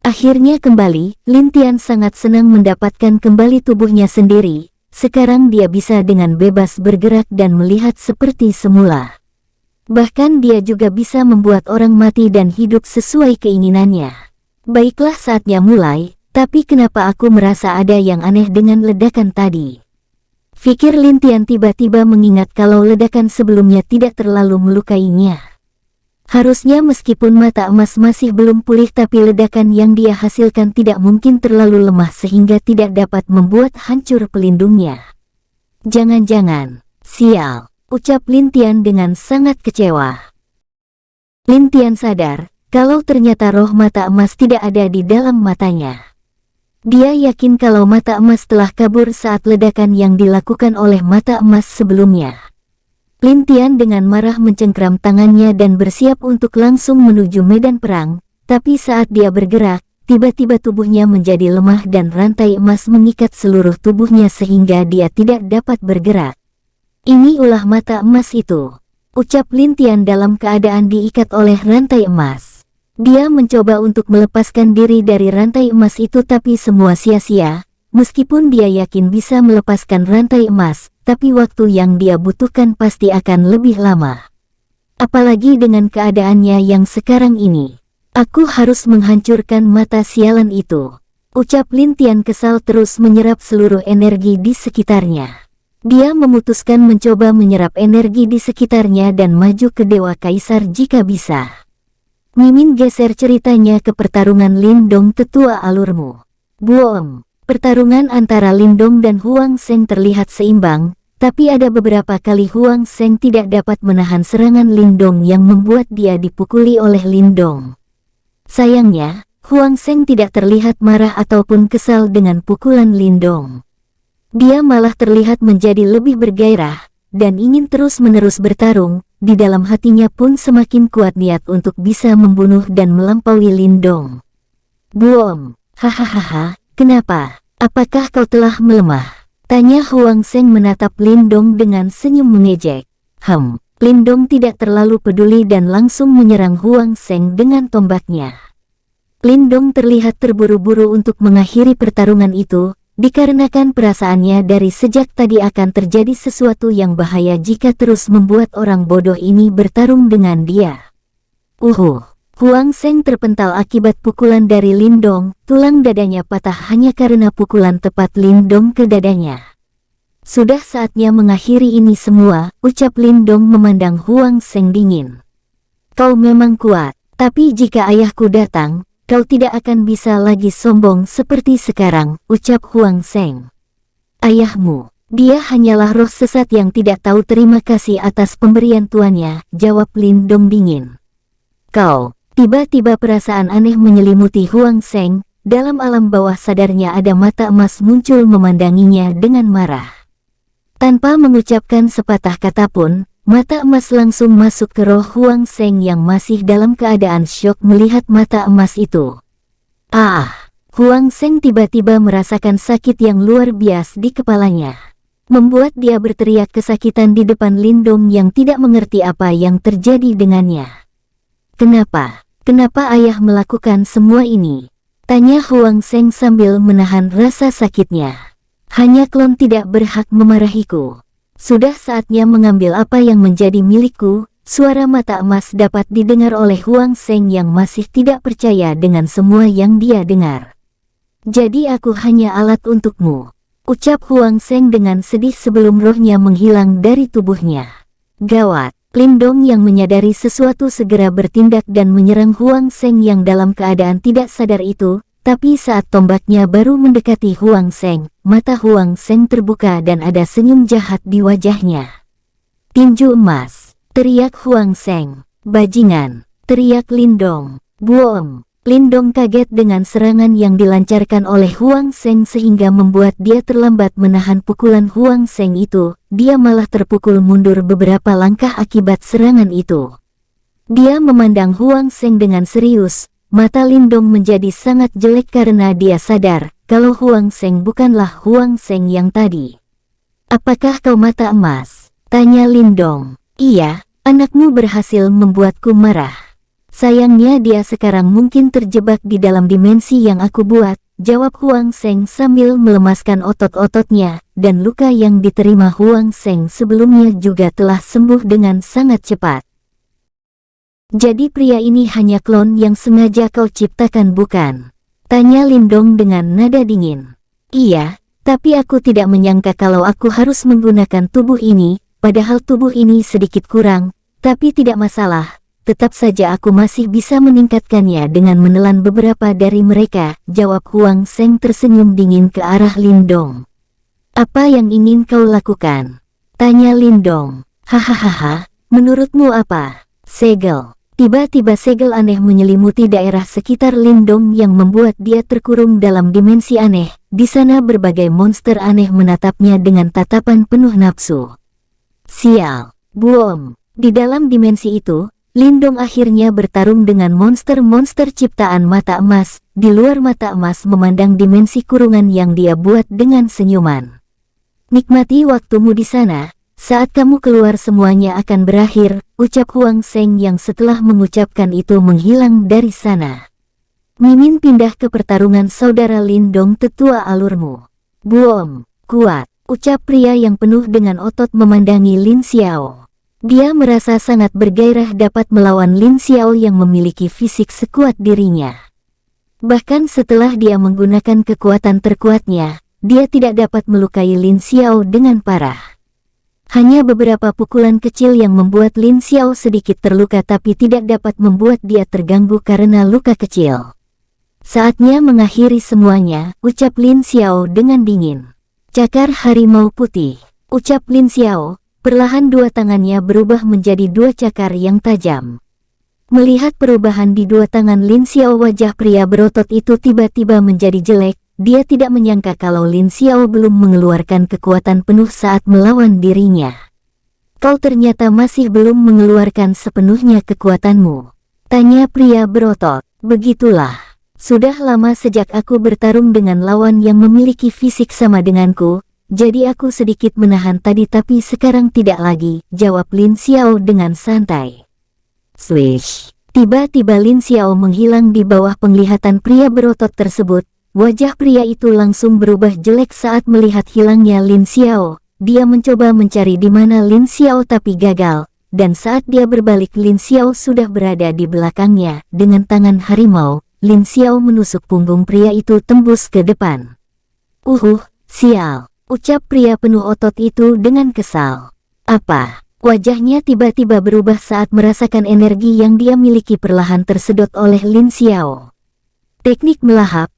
Akhirnya kembali, Lin Tian sangat senang mendapatkan kembali tubuhnya sendiri. Sekarang dia bisa dengan bebas bergerak dan melihat seperti semula. Bahkan dia juga bisa membuat orang mati dan hidup sesuai keinginannya. Baiklah saatnya mulai, tapi kenapa aku merasa ada yang aneh dengan ledakan tadi? Fikir Lin Tian tiba-tiba mengingat kalau ledakan sebelumnya tidak terlalu melukainya. Harusnya meskipun mata emas masih belum pulih tapi ledakan yang dia hasilkan tidak mungkin terlalu lemah sehingga tidak dapat membuat hancur pelindungnya. Jangan-jangan, sial, ucap Lin Tian dengan sangat kecewa. Lin Tian sadar, kalau ternyata roh mata emas tidak ada di dalam matanya. Dia yakin kalau mata emas telah kabur saat ledakan yang dilakukan oleh mata emas sebelumnya. Lin Tian dengan marah mencengkram tangannya dan bersiap untuk langsung menuju medan perang, tapi saat dia bergerak, tiba-tiba tubuhnya menjadi lemah dan rantai emas mengikat seluruh tubuhnya sehingga dia tidak dapat bergerak. Ini ulah mata emas itu, ucap Lin Tian dalam keadaan diikat oleh rantai emas. Dia mencoba untuk melepaskan diri dari rantai emas itu tapi semua sia-sia. Meskipun dia yakin bisa melepaskan rantai emas, tapi waktu yang dia butuhkan pasti akan lebih lama. Apalagi dengan keadaannya yang sekarang ini. Aku harus menghancurkan mata sialan itu, ucap Lin Tian kesal terus menyerap seluruh energi di sekitarnya. Dia memutuskan mencoba menyerap energi di sekitarnya dan maju ke Dewa Kaisar jika bisa. Mimin geser ceritanya ke pertarungan Lindong tetua alurmu. Boom. Pertarungan antara Lindong dan Huang Zheng terlihat seimbang, tapi ada beberapa kali Huang Zheng tidak dapat menahan serangan Lindong yang membuat dia dipukuli oleh Lindong. Sayangnya, Huang Zheng tidak terlihat marah ataupun kesal dengan pukulan Lindong. Dia malah terlihat menjadi lebih bergairah, dan ingin terus-menerus bertarung. Di dalam hatinya pun semakin kuat niat untuk bisa membunuh dan melampaui Lindong. Boom, hahaha, kenapa? Apakah kau telah melemah? Tanya Huang Zheng menatap Lindong dengan senyum mengejek. Lindong tidak terlalu peduli dan langsung menyerang Huang Zheng dengan tombaknya. Lindong terlihat terburu-buru untuk mengakhiri pertarungan itu, dikarenakan perasaannya dari sejak tadi akan terjadi sesuatu yang bahaya jika terus membuat orang bodoh ini bertarung dengan dia. Huang Zheng terpental akibat pukulan dari Lindong, tulang dadanya patah hanya karena pukulan tepat Lindong ke dadanya. Sudah saatnya mengakhiri ini semua, ucap Lindong memandang Huang Zheng dingin. Kau memang kuat, tapi jika ayahku datang, kau tidak akan bisa lagi sombong seperti sekarang, ucap Huang Zheng. Ayahmu, dia hanyalah roh sesat yang tidak tahu terima kasih atas pemberian tuannya, jawab Lindong dingin. Kau, tiba-tiba perasaan aneh menyelimuti Huang Zheng, dalam alam bawah sadarnya ada mata emas muncul memandanginya dengan marah. Tanpa mengucapkan sepatah kata pun, mata emas langsung masuk ke roh Huang Zheng yang masih dalam keadaan syok melihat mata emas itu. Huang Zheng tiba-tiba merasakan sakit yang luar biasa di kepalanya. Membuat dia berteriak kesakitan di depan Lindong yang tidak mengerti apa yang terjadi dengannya. Kenapa? Kenapa ayah melakukan semua ini? Tanya Huang Zheng sambil menahan rasa sakitnya. Hanya klon tidak berhak memarahiku. Sudah saatnya mengambil apa yang menjadi milikku. Suara mata emas dapat didengar oleh Huang Zheng yang masih tidak percaya dengan semua yang dia dengar. Jadi aku hanya alat untukmu, ucap Huang Zheng dengan sedih sebelum rohnya menghilang dari tubuhnya. Gawat, Lindong yang menyadari sesuatu segera bertindak dan menyerang Huang Zheng yang dalam keadaan tidak sadar itu. Tapi saat tombaknya baru mendekati Huang Zheng, mata Huang Zheng terbuka dan ada senyum jahat di wajahnya. Tinju emas, teriak Huang Zheng. Bajingan, teriak Lindong. Boom. Lindong kaget dengan serangan yang dilancarkan oleh Huang Zheng sehingga membuat dia terlambat menahan pukulan Huang Zheng itu. Dia malah terpukul mundur beberapa langkah akibat serangan itu. Dia memandang Huang Zheng dengan serius. Mata Lindong menjadi sangat jelek karena dia sadar kalau Huang Zheng bukanlah Huang Zheng yang tadi. Apakah kau mata emas? Tanya Lindong. Iya, anakmu berhasil membuatku marah. Sayangnya dia sekarang mungkin terjebak di dalam dimensi yang aku buat, jawab Huang Zheng sambil melemaskan otot-ototnya, dan luka yang diterima Huang Zheng sebelumnya juga telah sembuh dengan sangat cepat. Jadi pria ini hanya klon yang sengaja kau ciptakan bukan? Tanya Lindong dengan nada dingin. Iya, tapi aku tidak menyangka kalau aku harus menggunakan tubuh ini, padahal tubuh ini sedikit kurang, tapi tidak masalah, tetap saja aku masih bisa meningkatkannya dengan menelan beberapa dari mereka, jawab Huang Zheng tersenyum dingin ke arah Lindong. Apa yang ingin kau lakukan? Tanya Lindong. Hahaha, menurutmu apa? Segel. Tiba-tiba segel aneh menyelimuti daerah sekitar Lindong yang membuat dia terkurung dalam dimensi aneh. Di sana berbagai monster aneh menatapnya dengan tatapan penuh nafsu. Sial, buom. Di dalam dimensi itu, Lindong akhirnya bertarung dengan monster-monster ciptaan mata emas. Di luar mata emas memandang dimensi kurungan yang dia buat dengan senyuman. Nikmati waktumu di sana. Saat kamu keluar semuanya akan berakhir, ucap Huang Zheng yang setelah mengucapkan itu menghilang dari sana. Mimin pindah ke pertarungan saudara Lindong tetua alurmu. Buom, kuat, ucap pria yang penuh dengan otot memandangi Lin Xiao. Dia merasa sangat bergairah dapat melawan Lin Xiao yang memiliki fisik sekuat dirinya. Bahkan setelah dia menggunakan kekuatan terkuatnya, dia tidak dapat melukai Lin Xiao dengan parah. Hanya beberapa pukulan kecil yang membuat Lin Xiao sedikit terluka tapi tidak dapat membuat dia terganggu karena luka kecil. Saatnya mengakhiri semuanya, ucap Lin Xiao dengan dingin. Cakar harimau putih, ucap Lin Xiao, perlahan dua tangannya berubah menjadi dua cakar yang tajam. Melihat perubahan di dua tangan Lin Xiao, wajah pria berotot itu tiba-tiba menjadi jelek. Dia tidak menyangka kalau Lin Xiao belum mengeluarkan kekuatan penuh saat melawan dirinya. Kau ternyata masih belum mengeluarkan sepenuhnya kekuatanmu, tanya pria berotot. Begitulah. Sudah lama sejak aku bertarung dengan lawan yang memiliki fisik sama denganku, jadi aku sedikit menahan tadi tapi sekarang tidak lagi, jawab Lin Xiao dengan santai. Swish. Tiba-tiba Lin Xiao menghilang di bawah penglihatan pria berotot tersebut. Wajah pria itu langsung berubah jelek saat melihat hilangnya Lin Xiao. Dia mencoba mencari di mana Lin Xiao tapi gagal, dan saat dia berbalik Lin Xiao sudah berada di belakangnya. Dengan tangan harimau, Lin Xiao menusuk punggung pria itu tembus ke depan. Sial, ucap pria penuh otot itu dengan kesal. Apa? Wajahnya tiba-tiba berubah saat merasakan energi yang dia miliki perlahan tersedot oleh Lin Xiao. Teknik melahap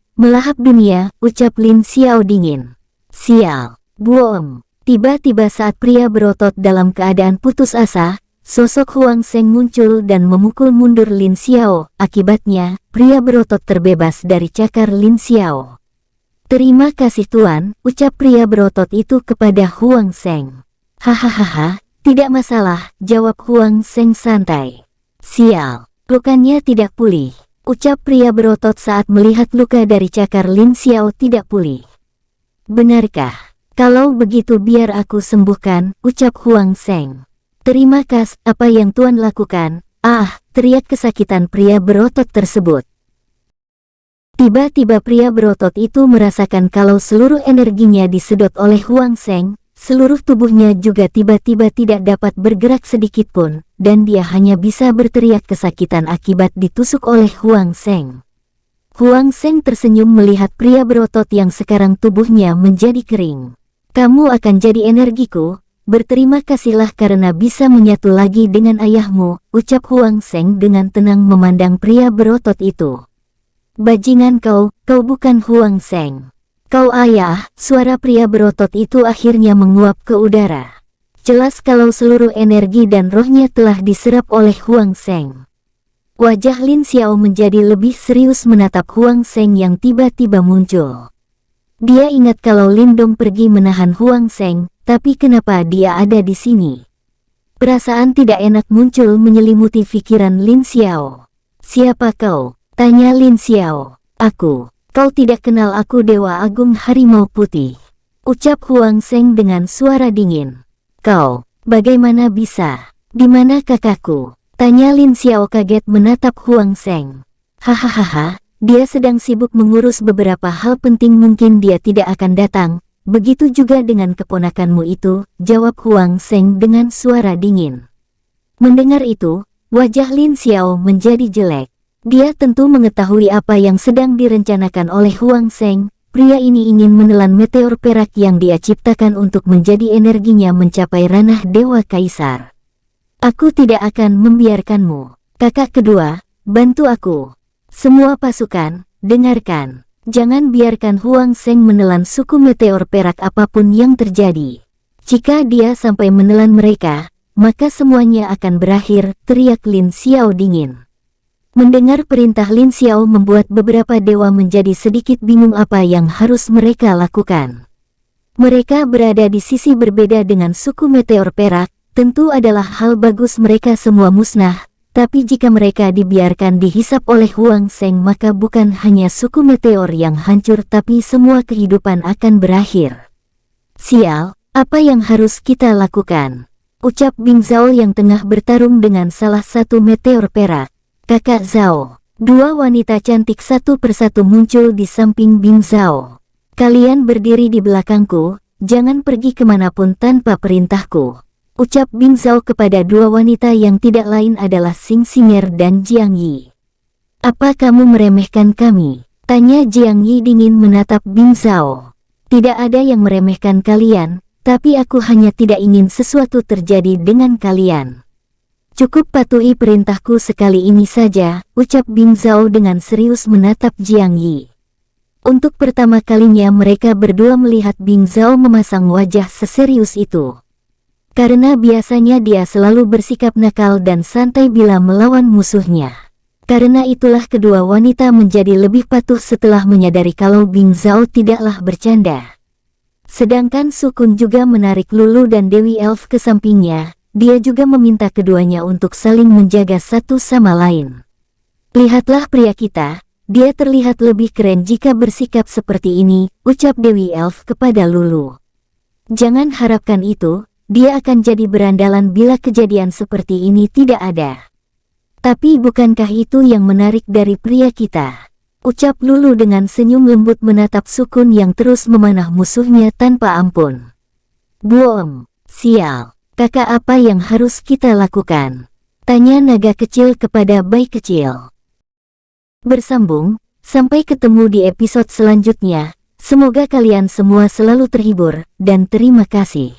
dunia, ucap Lin Xiao dingin. Sial, buom. Tiba-tiba saat pria berotot dalam keadaan putus asa, sosok Huang Zheng muncul dan memukul mundur Lin Xiao. Akibatnya, pria berotot terbebas dari cakar Lin Xiao. Terima kasih tuan, ucap pria berotot itu kepada Huang Zheng. Hahaha, tidak masalah, jawab Huang Zheng santai. Sial, lukanya tidak pulih, ucap pria berotot saat melihat luka dari cakar Lin Xiao tidak pulih. Benarkah? Kalau begitu biar aku sembuhkan, ucap Huang Zheng. Terima kasih, apa yang tuan lakukan? Teriak kesakitan pria berotot tersebut. Tiba-tiba pria berotot itu merasakan kalau seluruh energinya disedot oleh Huang Zheng. Seluruh tubuhnya juga tiba-tiba tidak dapat bergerak sedikitpun, dan dia hanya bisa berteriak kesakitan akibat ditusuk oleh Huang Zheng. Huang Zheng tersenyum melihat pria berotot yang sekarang tubuhnya menjadi kering. Kamu akan jadi energiku, berterima kasihlah karena bisa menyatu lagi dengan ayahmu, ucap Huang Zheng dengan tenang memandang pria berotot itu. Bajingan kau bukan Huang Zheng. Kau ayah, suara pria berotot itu akhirnya menguap ke udara. Jelas kalau seluruh energi dan rohnya telah diserap oleh Huang Zheng. Wajah Lin Xiao menjadi lebih serius menatap Huang Zheng yang tiba-tiba muncul. Dia ingat kalau Lindong pergi menahan Huang Zheng, tapi kenapa dia ada di sini? Perasaan tidak enak muncul menyelimuti pikiran Lin Xiao. Siapa kau? Tanya Lin Xiao. Aku. Kau tidak kenal aku, Dewa Agung Harimau Putih, ucap Huang Zheng dengan suara dingin. Kau, bagaimana bisa? Di mana kakakku? Tanya Lin Xiao kaget menatap Huang Zheng. Hahaha, dia sedang sibuk mengurus beberapa hal penting, mungkin dia tidak akan datang. Begitu juga dengan keponakanmu itu, jawab Huang Zheng dengan suara dingin. Mendengar itu, wajah Lin Xiao menjadi jelek. Dia tentu mengetahui apa yang sedang direncanakan oleh Huang Zheng. Pria ini ingin menelan meteor perak yang dia ciptakan untuk menjadi energinya mencapai ranah Dewa Kaisar. Aku tidak akan membiarkanmu. Kakak kedua, bantu aku. Semua pasukan, dengarkan. Jangan biarkan Huang Zheng menelan suku meteor perak apapun yang terjadi. Jika dia sampai menelan mereka, maka semuanya akan berakhir, teriak Lin Xiao dingin. Mendengar perintah Lin Xiao membuat beberapa dewa menjadi sedikit bingung apa yang harus mereka lakukan. Mereka berada di sisi berbeda dengan suku meteor perak, tentu adalah hal bagus mereka semua musnah, tapi jika mereka dibiarkan dihisap oleh Huang Zheng maka bukan hanya suku meteor yang hancur tapi semua kehidupan akan berakhir. Sial, apa yang harus kita lakukan? Ucap Bing Zhao yang tengah bertarung dengan salah satu meteor perak. Kakak Zhao. Dua wanita cantik satu persatu muncul di samping Bing Zhao. Kalian berdiri di belakangku, jangan pergi kemanapun tanpa perintahku. Ucap Bing Zhao kepada dua wanita yang tidak lain adalah Xing Xinger dan Jiang Yi. Apa kamu meremehkan kami? Tanya Jiang Yi dingin menatap Bing Zhao. Tidak ada yang meremehkan kalian, tapi aku hanya tidak ingin sesuatu terjadi dengan kalian. Cukup patuhi perintahku sekali ini saja, ucap Bing Zhao dengan serius menatap Jiang Yi. Untuk pertama kalinya mereka berdua melihat Bing Zhao memasang wajah seserius itu. Karena biasanya dia selalu bersikap nakal dan santai bila melawan musuhnya. Karena itulah kedua wanita menjadi lebih patuh setelah menyadari kalau Bing Zhao tidaklah bercanda. Sedangkan Sukun juga menarik Lulu dan Dewi Elf ke sampingnya. Dia juga meminta keduanya untuk saling menjaga satu sama lain. Lihatlah pria kita, dia terlihat lebih keren jika bersikap seperti ini, ucap Dewi Elf kepada Lulu. Jangan harapkan itu, dia akan jadi berandalan bila kejadian seperti ini tidak ada. Tapi bukankah itu yang menarik dari pria kita? Ucap Lulu dengan senyum lembut menatap Sukun yang terus memanah musuhnya tanpa ampun. Boom, sial. Kakak, apa yang harus kita lakukan? Tanya naga kecil kepada bayi kecil. Bersambung, sampai ketemu di episode selanjutnya. Semoga kalian semua selalu terhibur, dan terima kasih.